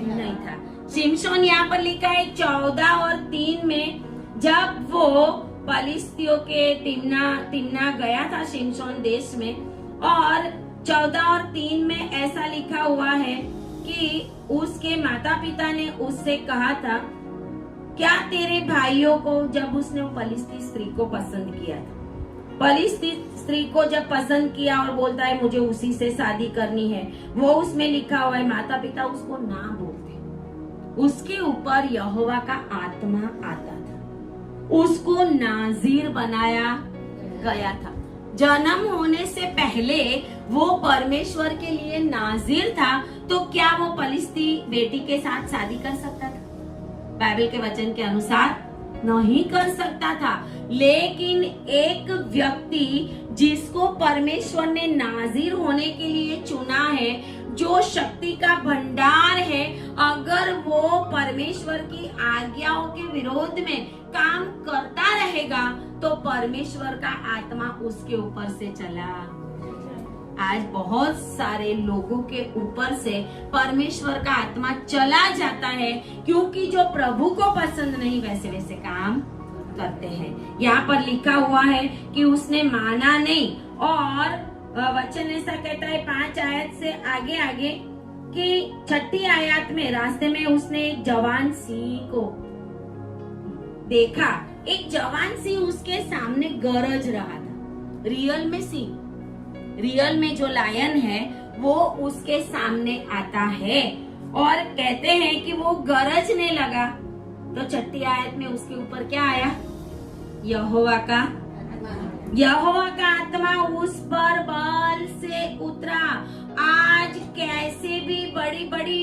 नहीं था। शिमशोन यहाँ पर लिखा है 14 और 3 में, जब वो पलिस्तियों के तिम्ना गया था शिमशोन देश में, और 14 और 3 में ऐसा लिखा हुआ है कि उसके माता पिता ने उससे कहा था, क्या तेरे भाइयों को, जब उसने पलिस्ती स्त्री को पसंद किया था, पलिस्ती स्त्री को जब पसंद किया और बोलता है मुझे उसी से शादी करनी है, वो उसमें लिखा हुआ है माता पिता उसको ना बोलते। उसके ऊपर यहोवा का आत्मा आता था, उसको नाजीर बनाया गया था। जन्म होने से पहले वो परमेश्वर के लिए नाजीर था, तो क्या वो पलिस्ती बेटी के साथ शादी कर सकता था? बाइबल के वचन के अनुसार नहीं कर सकता था। लेकिन एक व्यक्ति जिसको परमेश्वर ने नाजीर होने के लिए चुना है, जो शक्ति का भंडार है, अगर वो परमेश्वर की आज्ञाओं के विरोध में काम करता रहेगा तो परमेश्वर का आत्मा उसके ऊपर से चला। आज बहुत सारे लोगों के ऊपर से परमेश्वर का आत्मा चला जाता है, क्योंकि जो प्रभु को पसंद नहीं वैसे वैसे काम करते हैं। यहाँ पर लिखा हुआ है कि उसने माना नहीं, और वचन ऐसा कहता है 5 आयत से आगे आगे कि 6 आयत में, रास्ते में उसने एक जवान सिंह को देखा। एक जवान सिंह उसके सामने गरज रहा था। रियल में सिंह, रियल में जो लायन है वो उसके सामने आता है, और कहते हैं कि वो गरजने लगा तो 6 आयत में उसके ऊपर क्या आया? यहोवा का आत्मा उस पर बल से उतरा। आज कैसे भी बड़ी बड़ी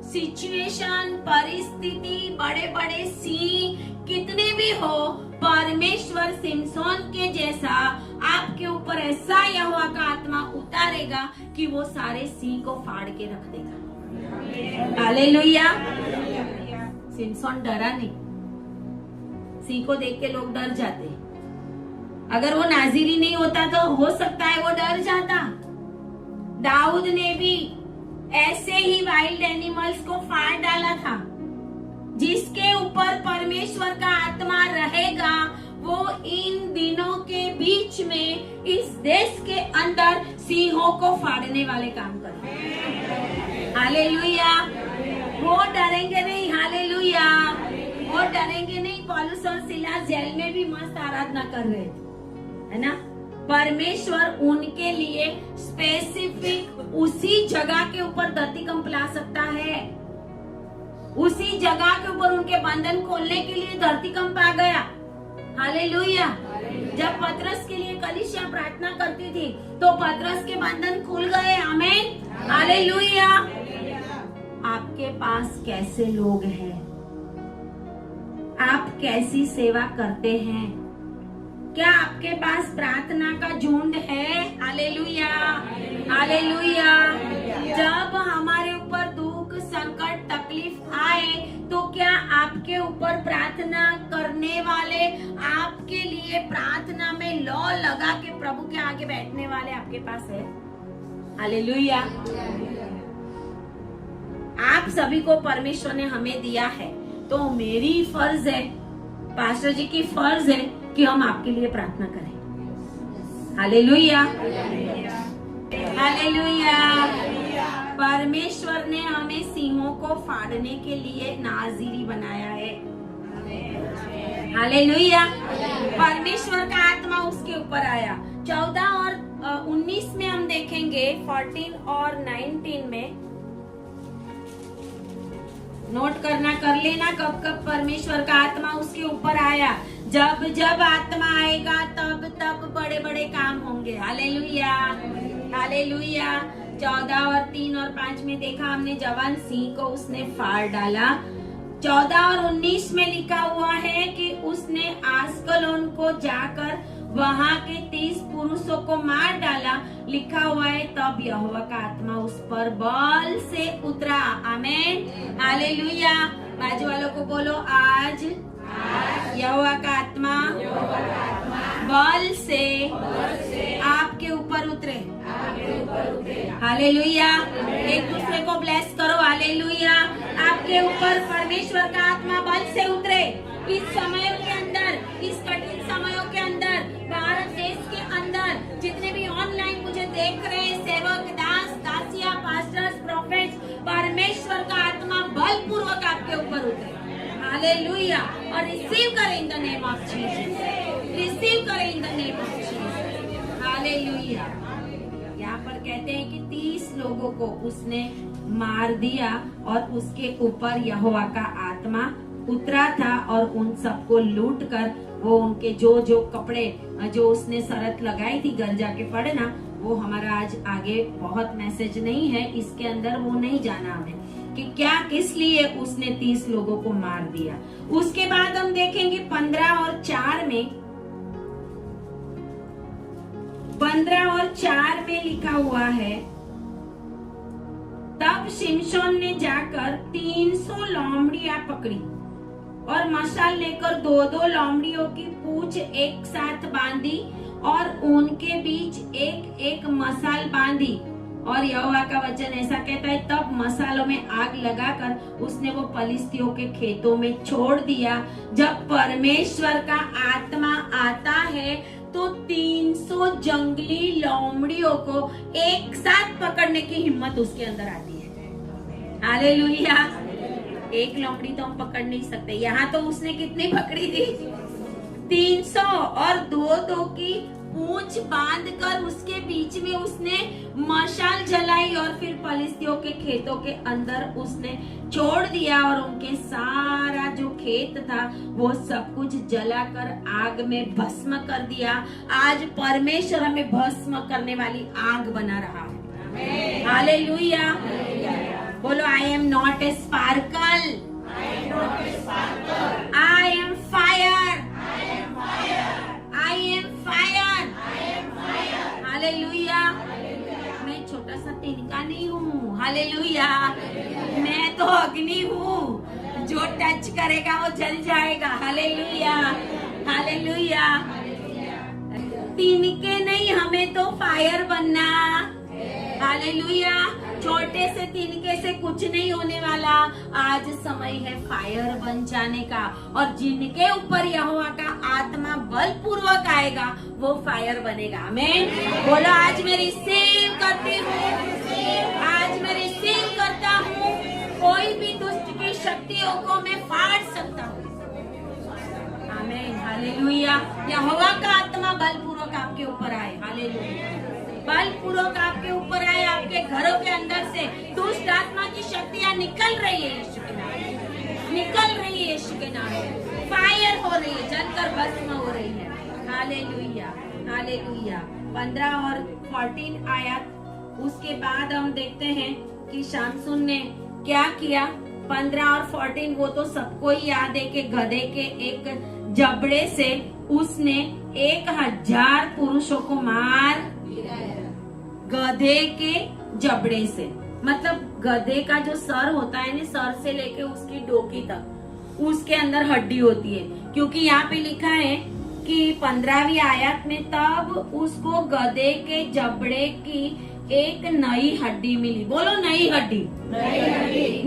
सिचुएशन, परिस्थिति, बड़े बड़े सिंह कितने भी हो, परमेश्वर शिमशोन के जैसा आपके ऊपर ऐसा यहोवा का आत्मा उतारेगा कि वो सारे सिंह को फाड़ के रख देगा। हालेलुया। शिमशोन डरा नहीं। सिंह को देख के लोग डर जाते। अगर वो नाजीरी नहीं होता तो हो सकता है वो डर जाता। दाऊद ने भी ऐसे ही वाइल्ड एनिमल्स को फाड़ डाला था। जिसके ऊपर परमेश्वर का आत्मा रहेगा वो वो इन दिनों के बीच में इस देश के अंदर सिंहों को फाड़ने वाले काम करेंगे। हालेलुया। वो डरेंगे नहीं। हालेलुया। वो डरेंगे नहीं। पौलुस और सिलास जेल में भी मस्त आराधना कर रहे थे, है ना। परमेश्वर उनके लिए स्पेसिफिक उसी जगह के ऊपर धरती कंप ला सकता है। उसी जगह के ऊपर उनके बंधन खोलने के लिए धरती कंप आ गया। हालेलुया। जब पतरस के लिए कलीसिया प्रार्थना करती थी तो पतरस के बंधन खुल गए। आमीन। हालेलुया। आपके पास कैसे लोग हैं? आप कैसी सेवा करते हैं? क्या आपके पास प्रार्थना का झुंड है? हालेलुया। हालेलुया। जब हमारे ऊपर दुख, संकट, तकलीफ आए तो क्या आपके ऊपर प्रार्थना करने वाले, आपके लिए प्रार्थना में लौ लगा के प्रभु के आगे बैठने वाले आपके पास है? हालेलुया। आप सभी को परमेश्वर ने हमें दिया है, तो मेरी फर्ज है, पास्टर जी की फर्ज है कि हम आपके लिए प्रार्थना करें। हालेलुया। हालेलुया। परमेश्वर ने हमें सिंहों को फाड़ने के लिए नाज़ीरी बनाया है। हालेलुया। परमेश्वर का आत्मा उसके ऊपर आया। 14 और 19 में हम देखेंगे, 14 और 19 में नोट करना, कर लेना कब कब परमेश्वर का आत्मा उसके ऊपर आया। जब जब आत्मा आएगा तब तब बड़े बड़े काम होंगे। हालेलुया। हालेलुया। 14 और 3 और 5 में देखा हमने, जवान सिंह को उसने फाड़ डाला। 14 और 19 में लिखा हुआ है कि उसने आस्कलोन को जाकर वहां के 30 पुरुषों को मार डाला। लिखा हुआ है, तब यहोवा का आत्मा उस पर बल से उतरा। आमीन। हालेलुया। बाजू वालों को बोलो, आज यहोवा का आत्मा बल से आपके ऊपर उतरे। हालेलुया। एक दूसरे को ब्लेस करो। हालेलुया। आपके ऊपर परमेश्वर का आत्मा बल से उतरे। इस समयों के अंदर, इस कठिन समयों के अंदर, भारत देश के अंदर जितने भी ऑनलाइन मुझे देख रहे हैं, सेवक, दास, दासिया, पास्टर्स, प्रोफेट्स, परमेश्वर का आत्मा बलपूर्वक आपके ऊपर उतरे। हालेलुया। और रिसीव करें in the name of Jesus. Receive करें in the name of Jesus. Hallelujah. यहाँ पर कहते हैं कि 30 लोगों को उसने मार दिया और उसके ऊपर यहोवा का आत्मा उतरा था और उन सबको लूट कर वो उनके जो जो कपड़े जो उसने शरत लगाई थी, घर जाके पढ़ना, वो हमारा आज आगे बहुत मैसेज नहीं है, इसके अंदर वो नहीं जाना हमें कि क्या किस लिए उसने 30 लोगों को मार दिया। उसके बाद हम देखेंगे 15 और 4 में, 15 और 4 में लिखा हुआ है, तब शिमशोन ने जाकर 300 लोमड़ियां पकड़ी और मशाल लेकर 2-2 लोमड़ियों की पूंछ एक साथ बांधी और उनके बीच एक एक मशाल बांधी। और यहोवा का वचन ऐसा कहता है, तब मशालों में आग लगाकर उसने वो पलिश्तियों के खेतों में छोड़ दिया। जब परमेश्वर का आत्मा आता है तो 300 जंगली लोमड़ियों को एक साथ पकड़ने की हिम्मत उसके अंदर आती है। हालेलुया। एक लोमड़ी तो हम पकड़ नहीं सकते। यहाँ तो उसने कितनी पकड़ी थी? 300 और 2-2 की पूंछ बांधकर उसके बीच में उसने मशाल जलाई और फिर पलिश्तियों के खेतों के अंदर उसने छोड़ दिया और उनके सारा जो खेत था वो सब कुछ जलाकर आग में भस्म कर दिया। आज परमेश्वर हमें भस्म करने वाली आग बना रहा है। हालेलुया। बोलो, I am not a sparkle, I am fire, I am fire. Hallelujah. मैं छोटा सा तिनका नहीं हूँ। हालेलुया। मैं तो अग्नि हूँ, जो टच करेगा वो जल जाएगा। हालेलुया। हालेलुया। तिनके नहीं, हमें तो फायर बनना। हालेलुया। छोटे से तिनके से कुछ नहीं होने वाला। आज समय है फायर बन जाने का, और जिनके ऊपर यहोवा का आत्मा बलपूर्वक आएगा वो फायर बनेगा। आमीन। बोलो, आज मैं रिसीव करती हूँ, आज मैं रिसीव करता हूँ। कोई भी दुष्ट की शक्तियों को मैं फाड़ सकता हूँ। आमीन, हालेलुया। यहोवा का आत्मा बलपूर्वक आपके ऊपर आए। हालेलुया। बलपूर्वक आपके ऊपर आए, आपके घरों के अंदर से दुष्ट आत्मा की शक्तियां निकल रही है यीशु के नाम में, निकल रही है यीशु के नाम में। फायर हो रही है, जलकर भस्म हो रही है। Hallelujah, hallelujah. 15 और 14 आयत उसके बाद हम देखते हैं कि शामसून ने क्या किया। 15 और 14 वो तो सबको ही याद है कि गधे के एक जबड़े से उसने 1000 पुरुषों को मार, गधे के जबड़े से, मतलब गधे का जो सर होता है ना, सर से लेके उसकी डोकी तक उसके अंदर हड्डी होती है। क्योंकि यहाँ पे लिखा है कि 15वीं आयत में तब उसको गधे के जबड़े की एक नई हड्डी मिली। बोलो, नई हड्डी,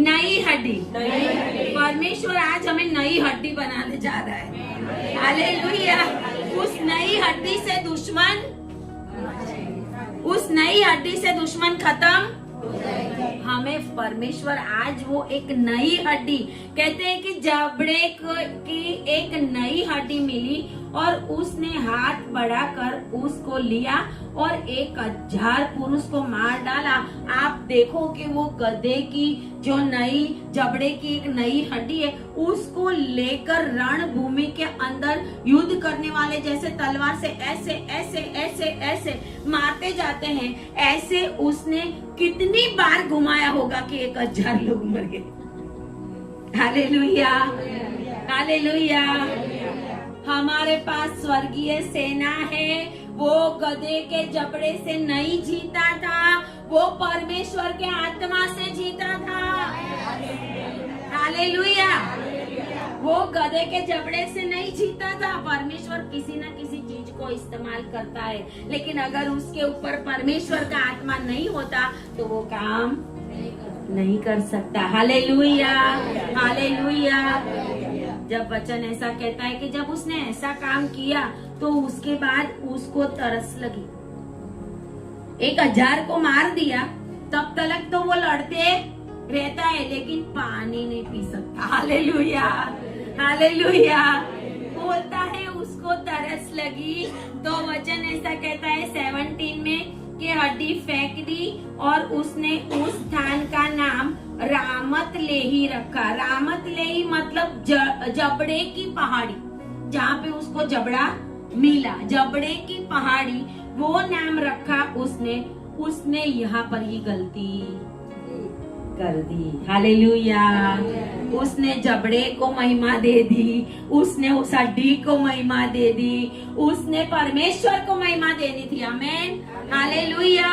नई हड्डी। परमेश्वर आज हमें नई हड्डी बनाने जा रहा है। हालेलुया। उस नई हड्डी से दुश्मन, उस नई हड्डी से दुश्मन खत्म। हमें परमेश्वर आज वो एक नई हड्डी, कहते हैं कि जबड़े की एक नई हड्डी मिली, और उसने हाथ बढ़ाकर उसको लिया और 1000 पुरुष को मार डाला। आप देखो कि वो गधे की जो नई जबड़े की एक नई हड्डी है, उसको लेकर रणभूमि के अंदर युद्ध करने वाले जैसे तलवार से ऐसे ऐसे ऐसे ऐसे मारते जाते हैं, ऐसे उसने कितनी बार घुमाया होगा कि 1000 लोग मर गए। Hallelujah, hallelujah. हमारे पास स्वर्गीय सेना है। वो गधे के जबड़े से नहीं जीता था, वो परमेश्वर के आत्मा से जीता था। हालेलुया। वो गधे के जबड़े से नहीं जीता था। परमेश्वर किसी न किसी चीज को इस्तेमाल करता है, लेकिन अगर उसके ऊपर परमेश्वर का आत्मा नहीं होता तो वो काम नहीं कर सकता। Hallelujah, hallelujah. जब वचन ऐसा कहता है कि जब उसने ऐसा काम किया तो उसके बाद उसको तरस लगी, 1000 को मार दिया, तब तक तो वो लड़ते रहता है लेकिन पानी नहीं पी सकता। Hallelujah, hallelujah. बोलता है उसको तरस लगी, तो वचन ऐसा कहता है 17 में कि हड्डी फेंक दी और उसने उस स्थान का नाम रामत लेही रखा। रामत लेही मतलब जबड़े की पहाड़ी, जहाँ पे उसको जबड़ा मिला, जबड़े की पहाड़ी, वो नाम रखा उसने यहाँ पर ही गलती कर दी। हालेलुया। उसने जबड़े को महिमा दे दी, उसने उस हड्डी को महिमा दे दी, उसने परमेश्वर को महिमा देनी थी। आमीन, हालेलुया।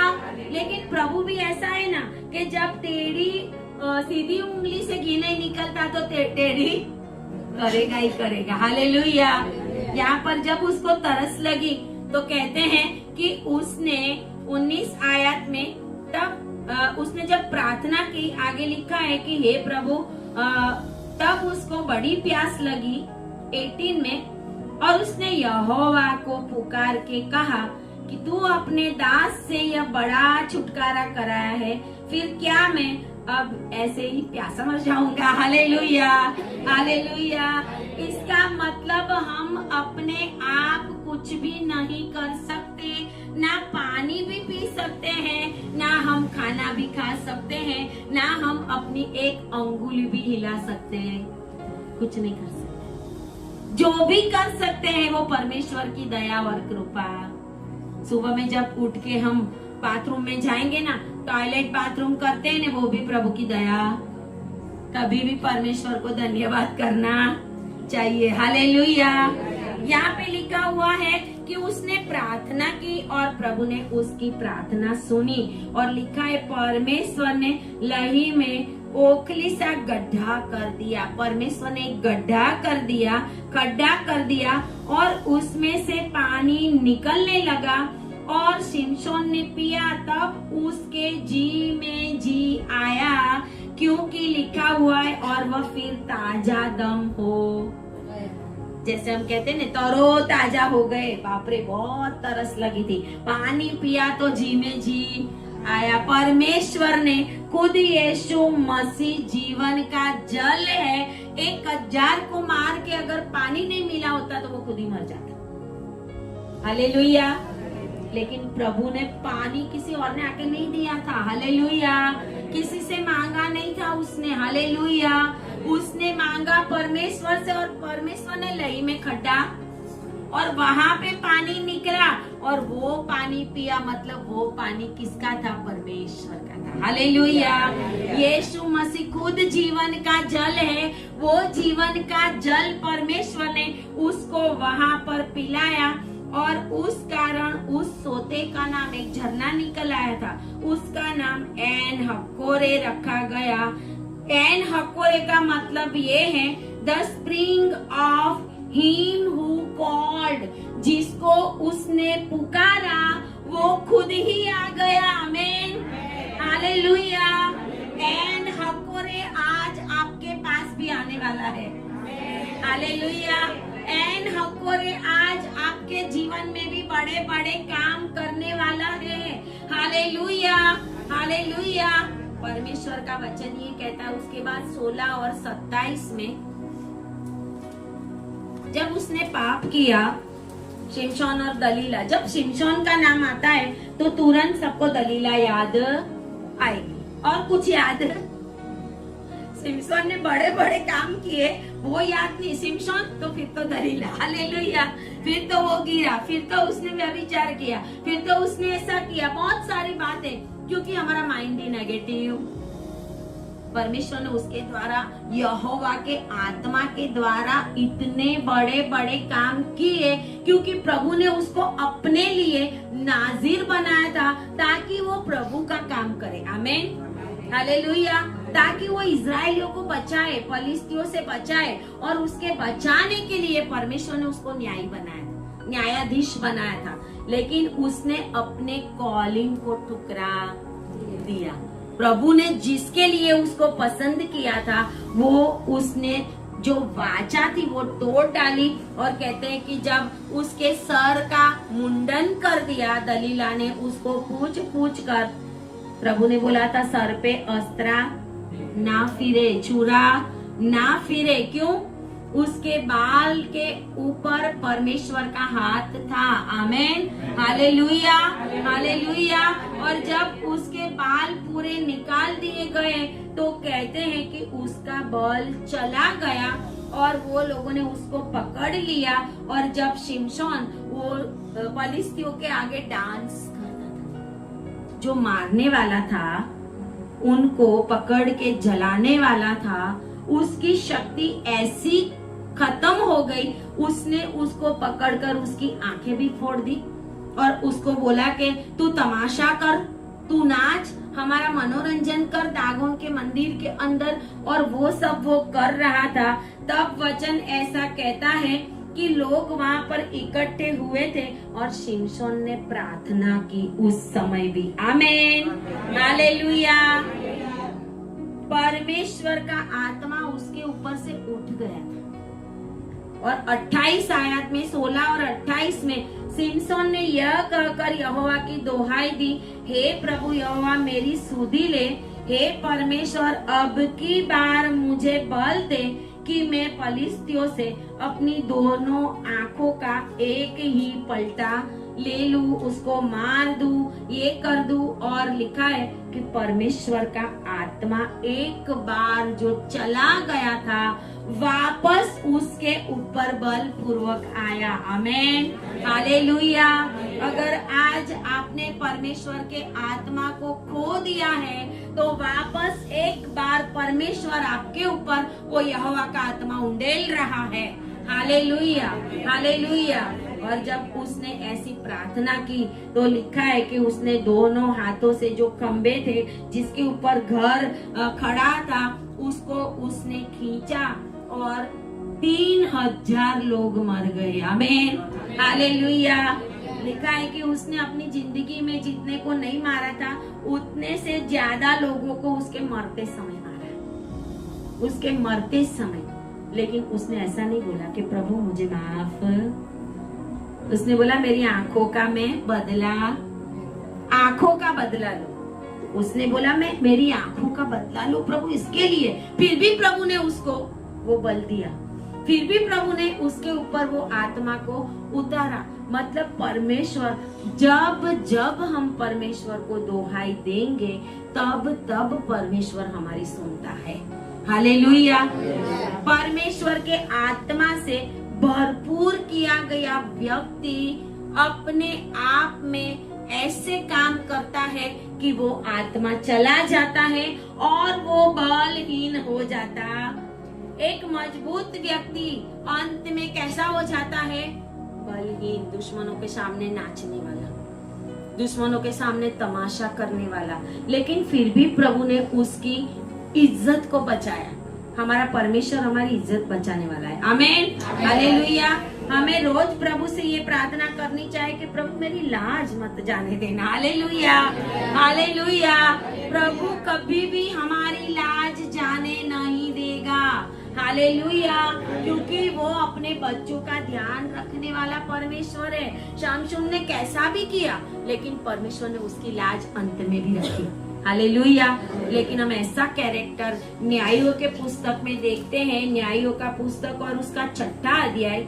लेकिन प्रभु भी ऐसा है ना कि जब टेढ़ी सीधी उंगली से घी नहीं निकलता तो टेढ़ी करेगा ही करेगा। हालेलुया। यहाँ पर जब उसको तरस लगी तो कहते हैं कि उसने 19 आयत में तब उसने जब प्रार्थना की, आगे लिखा है कि हे प्रभु, तब उसको बड़ी प्यास लगी 18 में, और उसने यहोवा को पुकार के कहा कि तू अपने दास से यह बड़ा छुटकारा कराया है, फिर क्या मैं अब ऐसे ही प्यासा मर जाऊंगा। Hallelujah, hallelujah. इसका मतलब हम अपने आप कुछ भी नहीं कर सकते, ना पानी भी पी सकते हैं, ना हम खाना भी खा सकते हैं, ना हम अपनी एक अंगुली भी हिला सकते हैं, कुछ नहीं कर सकते। जो भी कर सकते हैं वो परमेश्वर की दया और कृपा। सुबह में जब उठ के हम बाथरूम में जाएंगे ना, टॉयलेट बाथरूम करते हैं ना, वो भी प्रभु की दया। कभी भी परमेश्वर को धन्यवाद करना चाहिए। हालेलुया। यहाँ पे लिखा हुआ है कि उसने प्रार्थना की और प्रभु ने उसकी प्रार्थना सुनी, और लिखा है परमेश्वर ने लही में ओखली सा गड्ढा कर दिया। परमेश्वर ने एक गड्ढा कर दिया, खड्डा कर दिया, और उसमें से पानी निकलने लगा, और शिमशोन ने पिया, तब उसके जी में जी आया, क्योंकि लिखा हुआ है, और वह फिर ताजा दम हो। जैसे हम कहते हैं ना, तरो ताजा हो गए। बाप रे, बहुत तरस लगी थी, पानी पिया तो जी में जी आया। परमेश्वर ने खुद यीशु मसीह जीवन का जल है। एक कज्जार को मार के अगर पानी नहीं मिला होता तो वो खुद ही मर जाता। हालेलुया। लेकिन प्रभु ने पानी किसी और ने आके नहीं दिया था। हालेलुया। किसी से मांगा नहीं था उसने। हालेलुया। उसने मांगा परमेश्वर से, और परमेश्वर ने लही में खड्डा और वहां पे पानी निकला, और वो पानी पिया। मतलब वो पानी किसका था? परमेश्वर का था। हालेलुया। यीशु मसीह खुद जीवन का जल है। वो जीवन का जल परमेश्वर ने उसको वहां पर पिलाया, और उस कारण उस सोते का नाम, एक झरना निकल आया था, उसका नाम एन हक्कोरे रखा गया। एन हक्कोरे का मतलब ये है the spring of him who called, जिसको उसने पुकारा वो खुद ही आ गया। आमीन। हालेलुया। एन हक्कोरे आज आपके पास भी आने वाला है। हालेलुया। एन हक्कोरे आज आपके जीवन में भी बड़े बड़े काम करने वाला है। हालेलुया। हालेलुया। परमेश्वर का वचन ये कहता है, उसके बाद 16 और 27 में, जब उसने पाप किया, शिमशोन और दलीला, जब शिमशोन का नाम आता है तो तुरंत सबको दलीला याद आएगी। और कुछ याद, शिमशोन ने बड़े बड़े काम किए, वो याद नहीं। शिमशोन तो फिर तो दलीला। हालेलुया। फिर तो वो गिरा, फिर तो उसने व्यभिचार किया, फिर तो उसने ऐसा किया, बहुत सारी बातें, क्योंकि हमारा माइंड ही नेगेटिव। परमेश्वर ने उसके द्वारा, यहोवा के आत्मा के द्वारा इतने बड़े बड़े काम किए, क्योंकि प्रभु ने उसको अपने लिए नाजिर बनाया था, ताकि वो प्रभु का काम करे। आमीन। हालेलुया। ताकि वो इजराइलियों को बचाए, फलिस्तियों से बचाए, और उसके बचाने के लिए परमेश्वर ने उसको न्यायी बनाया था, न्यायाधीश बनाया था। लेकिन उसने अपने कॉलिंग को ठुकरा दिया। प्रभु ने जिसके लिए उसको पसंद किया था, वो उसने जो वाचा थी वो तोड़ डाली। और कहते हैं कि जब उसके सर का मुंडन कर दिया दलीला ने, उसको पूछ पूछ कर, प्रभु ने बोला था सर पे अस्त्रा ना फिरे, छुरा ना फिरे। क्यों? उसके बाल के ऊपर परमेश्वर का हाथ था। आमीन। हालेलुया। हालेलुया। और जब उसके बाल पूरे निकाल दिए गए तो कहते हैं कि उसका बल चला गया, और वो लोगों ने उसको पकड़ लिया। और जब शिमशोन वो फलिस्तियों के आगे डांस करता था, जो मारने वाला था, उनको पकड़ के जलाने वाला था, उसकी शक्ति ऐसी खत्म हो गई, उसने उसको पकड़कर उसकी आंखें भी फोड़ दी, और उसको बोला कि तू तमाशा कर, तू नाच, हमारा मनोरंजन कर दागोन के मंदिर के अंदर। और वो सब वो कर रहा था। तब वचन ऐसा कहता है कि लोग वहां पर इकट्ठे हुए थे, और शिमशोन ने प्रार्थना की उस समय भी। आमीन। हालेलुया। परमेश्वर का आत्मा उसके ऊपर से उठ गया था। और 28 आयत में, 16 और 28 में, शिमशोन ने यह कहकर यहोवा की दोहाई दी, हे प्रभु यहोवा मेरी सुधि ले, हे परमेश्वर अब की बार मुझे बल दे कि मैं फलिस्तियों से अपनी दोनों आंखों का एक ही पलटा ले लूं, उसको मार दूं, ये कर दूं। और लिखा है कि परमेश्वर का आत्मा एक बार जो चला गया था, वापस उसके ऊपर बल पूर्वक आया। आमीन। हालेलुया। अगर आज आपने परमेश्वर के आत्मा को खो दिया है, तो वापस एक बार परमेश्वर आपके ऊपर वो यहोवा का आत्मा उंडेल रहा है। हालेलुया। हालेलुया। और जब उसने ऐसी प्रार्थना की तो लिखा है कि उसने दोनों हाथों से जो खंबे थे जिसके ऊपर घर खड़ा था, उसको उसने खींचा, और 3000 लोग मर गए। आमीन। हालेलुया। लिखा है कि उसने अपनी जिंदगी में जितने को नहीं मारा था उतने से ज्यादा लोगों को उसके मरते समय मारा, उसके मरते समय। लेकिन उसने ऐसा नहीं बोला कि प्रभु मुझे माफ, उसने बोला मेरी आंखों का मैं बदला, आंखों का बदला लो। उसने बोला मैं मेरी आंखों का बदला लो प्रभु इसके लिए। फिर भी प्रभु ने उसको वो बल दिया, फिर भी प्रभु ने उसके ऊपर वो आत्मा को उतारा। मतलब परमेश्वर, जब जब हम परमेश्वर को दोहाई देंगे तब तब परमेश्वर हमारी सुनता है। हालेलुया। परमेश्वर के आत्मा से भरपूर किया गया व्यक्ति अपने आप में ऐसे काम करता है कि वो आत्मा चला जाता है और वो बलहीन हो जाता। एक मजबूत व्यक्ति अंत में कैसा हो जाता है? बलहीन, दुश्मनों के सामने नाचने वाला, दुश्मनों के सामने तमाशा करने वाला। लेकिन फिर भी प्रभु ने उसकी इज्जत को बचाया। हमारा परमेश्वर हमारी इज्जत बचाने वाला है। आमीन, हालेलुया। हमें रोज प्रभु से ये प्रार्थना करनी चाहिए कि प्रभु मेरी लाज मत जाने देना। Hallelujah, hallelujah. प्रभु कभी भी हमारी लाज जाने नहीं देगा। हालेलुया, क्योंकि वो अपने बच्चों का ध्यान रखने वाला परमेश्वर है। शमशून ने कैसा भी किया लेकिन परमेश्वर ने उसकी लाज अंत में भी रखी। हालेलुया। लेकिन हम ऐसा कैरेक्टर न्यायियों के पुस्तक में देखते हैं, न्यायियों का पुस्तक और उसका 6वां अध्याय,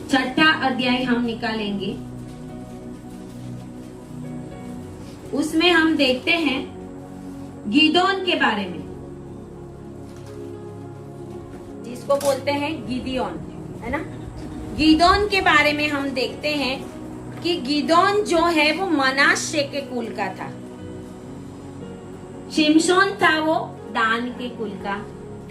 6वां अध्याय हम निकालेंगे। उसमें हम देखते हैं गिदोन के बारे में, जिसको बोलते हैं गिदियोन, है ना। गिदोन के बारे में हम देखते हैं कि गिदोन जो है वो मनाशे के कुल का था, शिमशोन था वो दान के कुल का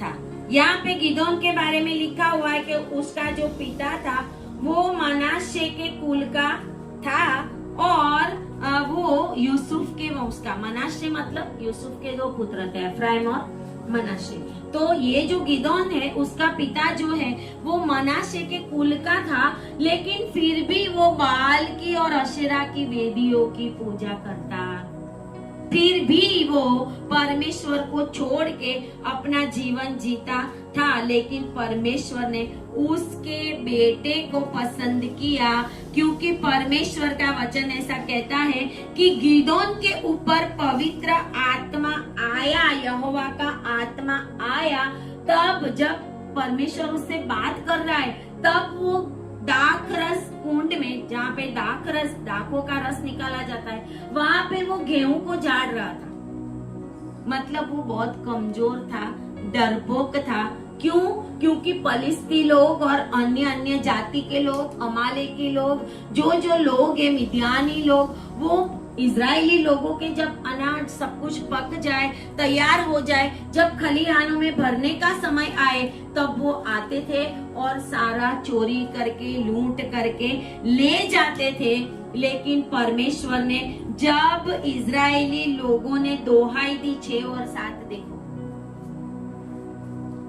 था। यहाँ पे गिदोन के बारे में लिखा हुआ है कि उसका जो पिता था वो मनाशे के कुल का था और वो यूसुफ के वंश का। मनाशे मतलब यूसुफ के 2 पुत्र थे, एफ्राइम और मनाशे। तो ये जो गिदोन है उसका पिता जो है वो मनाशे के कुल का था, लेकिन फिर भी वो बाल की और अशेरा की वेदियों की पूजा करता। फिर भी वो परमेश्वर को छोड़ के अपना जीवन जीता था। लेकिन परमेश्वर ने उसके बेटे को पसंद किया, क्योंकि परमेश्वर का वचन ऐसा कहता है कि गिदोन के ऊपर पवित्र आत्मा आया, यहोवा का आत्मा आया। तब जब परमेश्वर उससे बात कर रहा है तब वो दाख रस कुंड में, जहाँ पे दाख रस, दाखों का रस निकाला जाता है, वहां पे वो गेहूं को झाड़ रहा था। मतलब वो बहुत कमजोर था, डरपोक था। क्यों? क्योंकि पलिस्ती लोग और अन्य अन्य जाति के लोग, अमालेकी लोग, जो लोग है, मिद्यानी लोग, वो इजरायली लोगों के जब अनाज सब कुछ पक जाए, तैयार हो जाए, जब खलिहानों में भरने का समय आए, तब वो आते थे और सारा चोरी करके, लूट करके ले जाते थे। लेकिन परमेश्वर ने, जब इजरायली लोगों ने दोहाई दी, 6 और 7 देखो,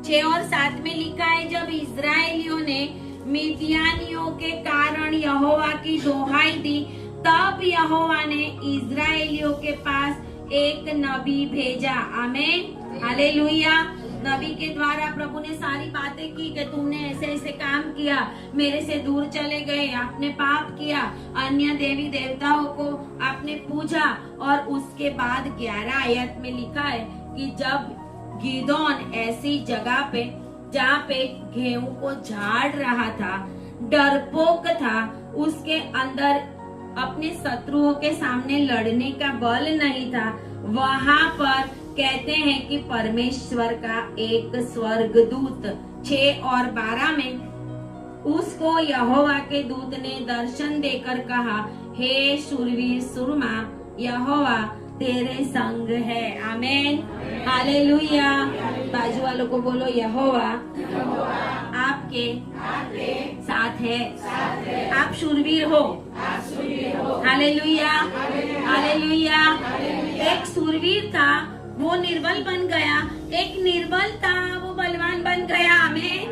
6 और 7 में लिखा है, जब इजरायलियों ने मिद्यानियों के कारण यहोवा की दोहाई दी, तब यहोवा ने इजरायलियों के पास एक नबी भेजा। आमीन, हालेलुया। नबी के द्वारा प्रभु ने सारी बातें की कि तुमने ऐसे ऐसे काम किया, मेरे से दूर चले गए, आपने पाप किया, अन्य देवी देवताओं को आपने पूजा। और उसके बाद 11 आयत में लिखा है कि जब गिदोन ऐसी जगह पे, जहाँ पे गेहूं को झाड़ रहा था, डरपोक था, उसके अंदर अपने शत्रुओं के सामने लड़ने का बल नहीं था, वहां पर कहते हैं कि परमेश्वर का एक स्वर्गदूत 6 और 12 में उसको यहोवा के दूत ने दर्शन देकर कहा, हे शूरवीर सुरमा, यहोवा तेरे संग है। आमीन, हालेलुया। बाजू वालों को बोलो, यहोवा आपके साथ है, आप शूरवीर हो। Hallelujah, hallelujah. एक शूरवीर था वो निर्बल बन गया, एक निर्बल था वो बलवान बन गया। आमीन,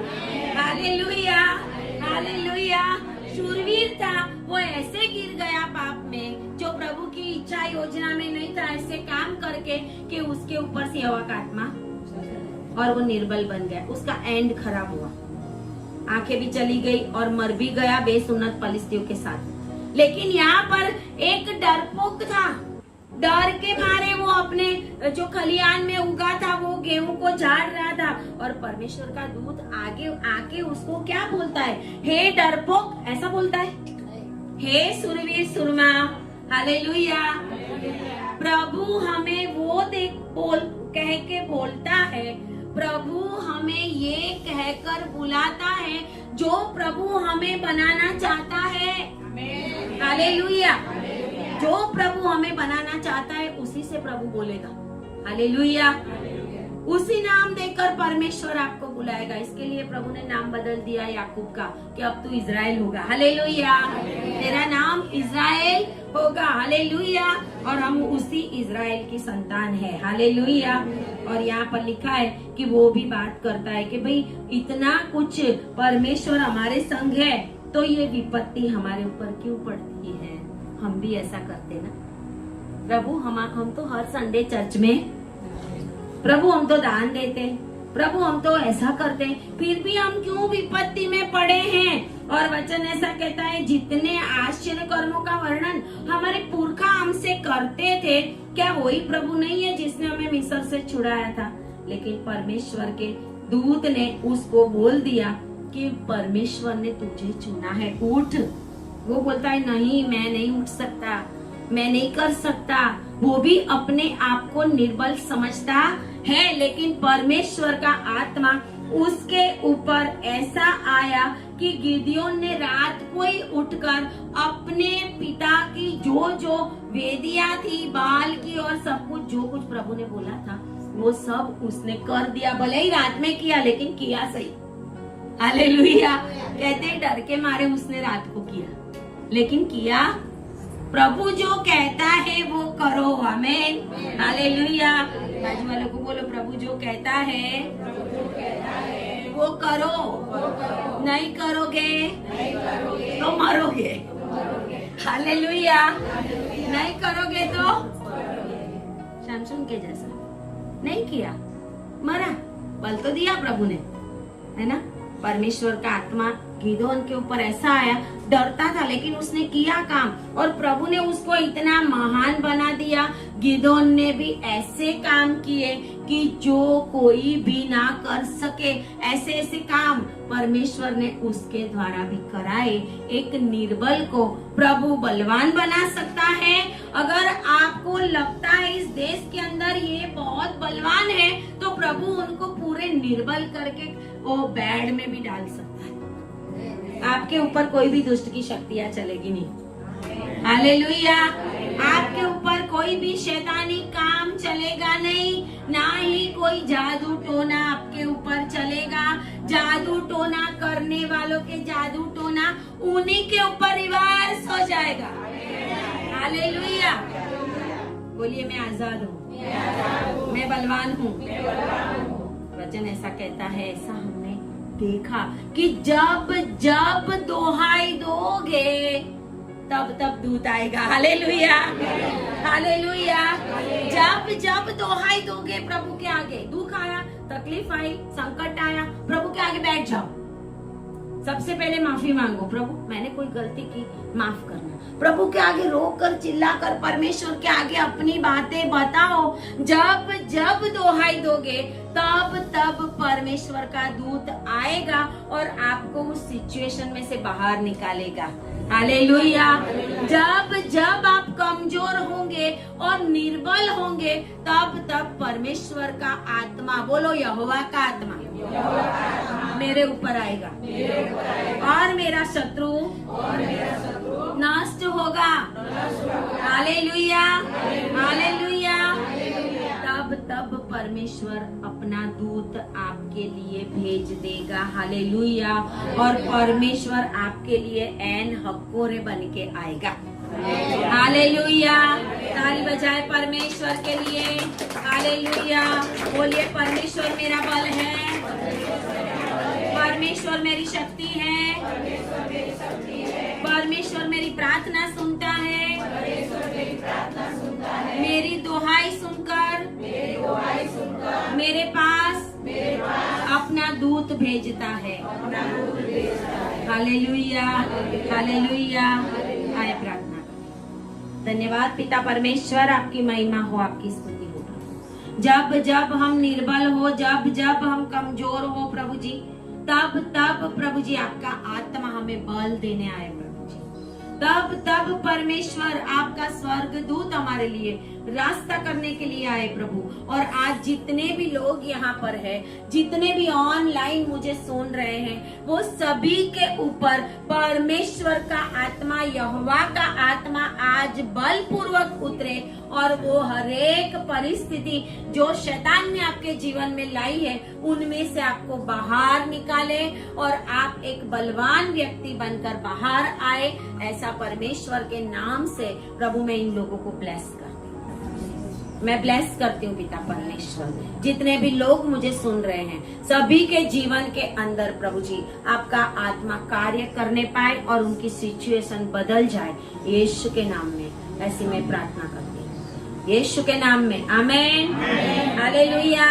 हालेलुया, हालेलुया। शूरवीर था, वो ऐसे गिर गया पाप में जो प्रभु की इच्छा योजना में नहीं था, ऐसे काम करके कि उसके ऊपर से यहोवा का आत्मा और वो निर्बल बन गया। उसका एंड खराब हुआ, आंखें भी चली गई और मर भी गया बेसुन्नत पलिश्तियों के साथ। लेकिन यहाँ पर एक डरपोक था, डर के मारे वो अपने जो खलियान में उगा था वो गेहूं को झाड़ रहा था, और परमेश्वर का दूत आगे आके उसको क्या बोलता है, हे डरपोक, ऐसा बोलता है, हे सुरवीर सुरमा। हालेलुया। प्रभु हमें वो कह के बोलता है, प्रभु हमें ये कहकर बुलाता है जो प्रभु हमें बनाना चाहता है। हालेलुया। जो प्रभु हमें बनाना चाहता है उसी से प्रभु बोलेगा। हालेलुया। उसी नाम देकर परमेश्वर आपको बुलाएगा। इसके लिए प्रभु ने नाम बदल दिया याकूब का कि अब तू इज़राइल होगा। हालेलुया। तेरा नाम इज़राइल होगा। हालेलुया। और हम उसी इज़राइल की संतान है। हालेलुया। और यहाँ पर लिखा है कि वो भी बात करता है कि भाई इतना कुछ परमेश्वर हमारे संग है तो ये विपत्ति हमारे ऊपर क्यों पड़ती है। हम भी ऐसा करते ना, प्रभु हम तो हर संडे चर्च में, प्रभु हम तो दान देते, प्रभु हम तो ऐसा करते, फिर भी हम क्यों विपत्ति में पड़े हैं। और वचन ऐसा कहता है, जितने आश्चर्य कर्मों का वर्णन हमारे पुरखा हमसे करते थे, क्या वही प्रभु नहीं है जिसने हमें मिस्र से छुड़ाया था। लेकिन परमेश्वर के दूत ने उसको बोल दिया कि परमेश्वर ने तुझे चुना है, उठ। वो बोलता है नहीं, मैं नहीं उठ सकता, मैं नहीं कर सकता। वो भी अपने आप को निर्बल समझता है, लेकिन परमेश्वर का आत्मा उसके ऊपर ऐसा आया कि गिदोन ने रात को ही उठकर अपने पिता की जो वेदियां थी बाल की और सब कुछ जो कुछ प्रभु ने बोला था वो सब उसने कर दिया। भले ही रात में किया लेकिन किया सही। हालेलुया। कहते हैं डर के मारे उसने रात को किया लेकिन किया। प्रभु जो कहता है वो करो। आमीन। हालेलुया। बाजू वालों को बोलो, प्रभु जो कहता है वो करो, नहीं करोगे तो मरोगे। हालेलुया। नहीं करोगे तो शमशून के जैसा, नहीं किया मरा, बल तो दिया प्रभु ने, है ना। परमेश्वर का आत्मा गिदोन के ऊपर ऐसा आया, डरता था लेकिन उसने किया काम और प्रभु ने उसको इतना महान बना दिया। गिदोन ने भी ऐसे काम किए कि जो कोई भी ना कर सके, ऐसे ऐसे काम परमेश्वर ने उसके द्वारा भी कराए। एक निर्बल को प्रभु बलवान बना सकता है। अगर आपको लगता है इस देश के अंदर ये बहुत बलवान है तो प्रभु उनको पूरे निर्बल करके वो बेड में भी डाल सकता है। आपके ऊपर कोई भी दुष्ट की शक्तियां चलेगी नहीं। हालेलुया। आपके ऊपर कोई भी शैतानी काम चलेगा नहीं, ना ही कोई जादू टोना आपके ऊपर चलेगा। जादू टोना करने वालों के जादू टोना उन्हीं के ऊपर रिवर्स हो जाएगा। हालेलुया। बोलिए मैं आजाद हूँ, मैं बलवान हूँ। वचन ऐसा कहता है, ऐसा हमने देखा कि जब जब दोहाई दोगे तब तब दूत आएगा। हालेलुया। हालेलुया। जब जब दोहाई दोगे प्रभु के आगे, दुख आया, तकलीफ आई, संकट आया, प्रभु के आगे बैठ जाओ। सबसे पहले माफी मांगो, प्रभु मैंने कोई गलती की, माफ करना। प्रभु के आगे रोक कर चिल्ला कर परमेश्वर के आगे अपनी बातें बताओ। जब जब दोहाई दोगे तब तब परमेश्वर का दूत आएगा और आपको उस सिचुएशन में से बाहर निकालेगा। हालेलुया। जब जब आप कमजोर होंगे और निर्बल होंगे तब तब परमेश्वर का आत्मा, बोलो यहोवा का आत्मा, मेरे ऊपर आएगा और मेरा शत्रु नष्ट होगा। हालेलुया। हालेलुया। तब परमेश्वर अपना दूत आपके लिए भेज देगा। हालेलुया। और परमेश्वर आपके लिए ऐन हक्कोरे बन के आएगा। हालेलुया। ताली बजाए परमेश्वर के लिए। हालेलुया। बोलिए परमेश्वर मेरा बल है, परमेश्वर मेरी शक्ति है, परमेश्वर मेरी प्रार्थना सुनता है, मेरी दुहाई सुनकर मेरे पास अपना दूत भेजता है। Hallelujah, hallelujah. आए प्रार्थना करें। धन्यवाद पिता परमेश्वर, आपकी महिमा हो, आपकी स्तुति हो। जब जब हम निर्बल हो, जब जब हम कमजोर हो प्रभु जी, तब तब प्रभु जी आपका आत्मा हमें बल देने आए प्रभु जी। तब तब परमेश्वर आपका स्वर्गदूत हमारे लिए रास्ता करने के लिए आए प्रभु। और आज जितने भी लोग यहाँ पर है, जितने भी ऑनलाइन मुझे सुन रहे हैं, वो सभी के ऊपर परमेश्वर का आत्मा, यहोवा का आत्मा आज बलपूर्वक उतरे और वो हरेक परिस्थिति जो शैतान ने आपके जीवन में लाई है, उनमें से आपको बाहर निकाले और आप एक बलवान व्यक्ति बनकर बाहर आए। ऐसा परमेश्वर के नाम से प्रभु मैं इन लोगों को ब्लेस करती हूँ। मैं ब्लेस करती हूँ पिता परमेश्वर। जितने भी लोग मुझे सुन रहे हैं, सभी के जीवन के अंदर प्रभु जी आपका आत्मा कार्य करने पाए और उनकी सिचुएशन बदल जाए, यीशु के नाम में ऐसी मैं प्रार्थना करती हूँ, यीशु के नाम में, आमेन, हालेलुया।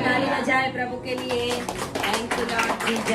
ताली बजाए प्रभु के लिए। Thank you Lord Jesus.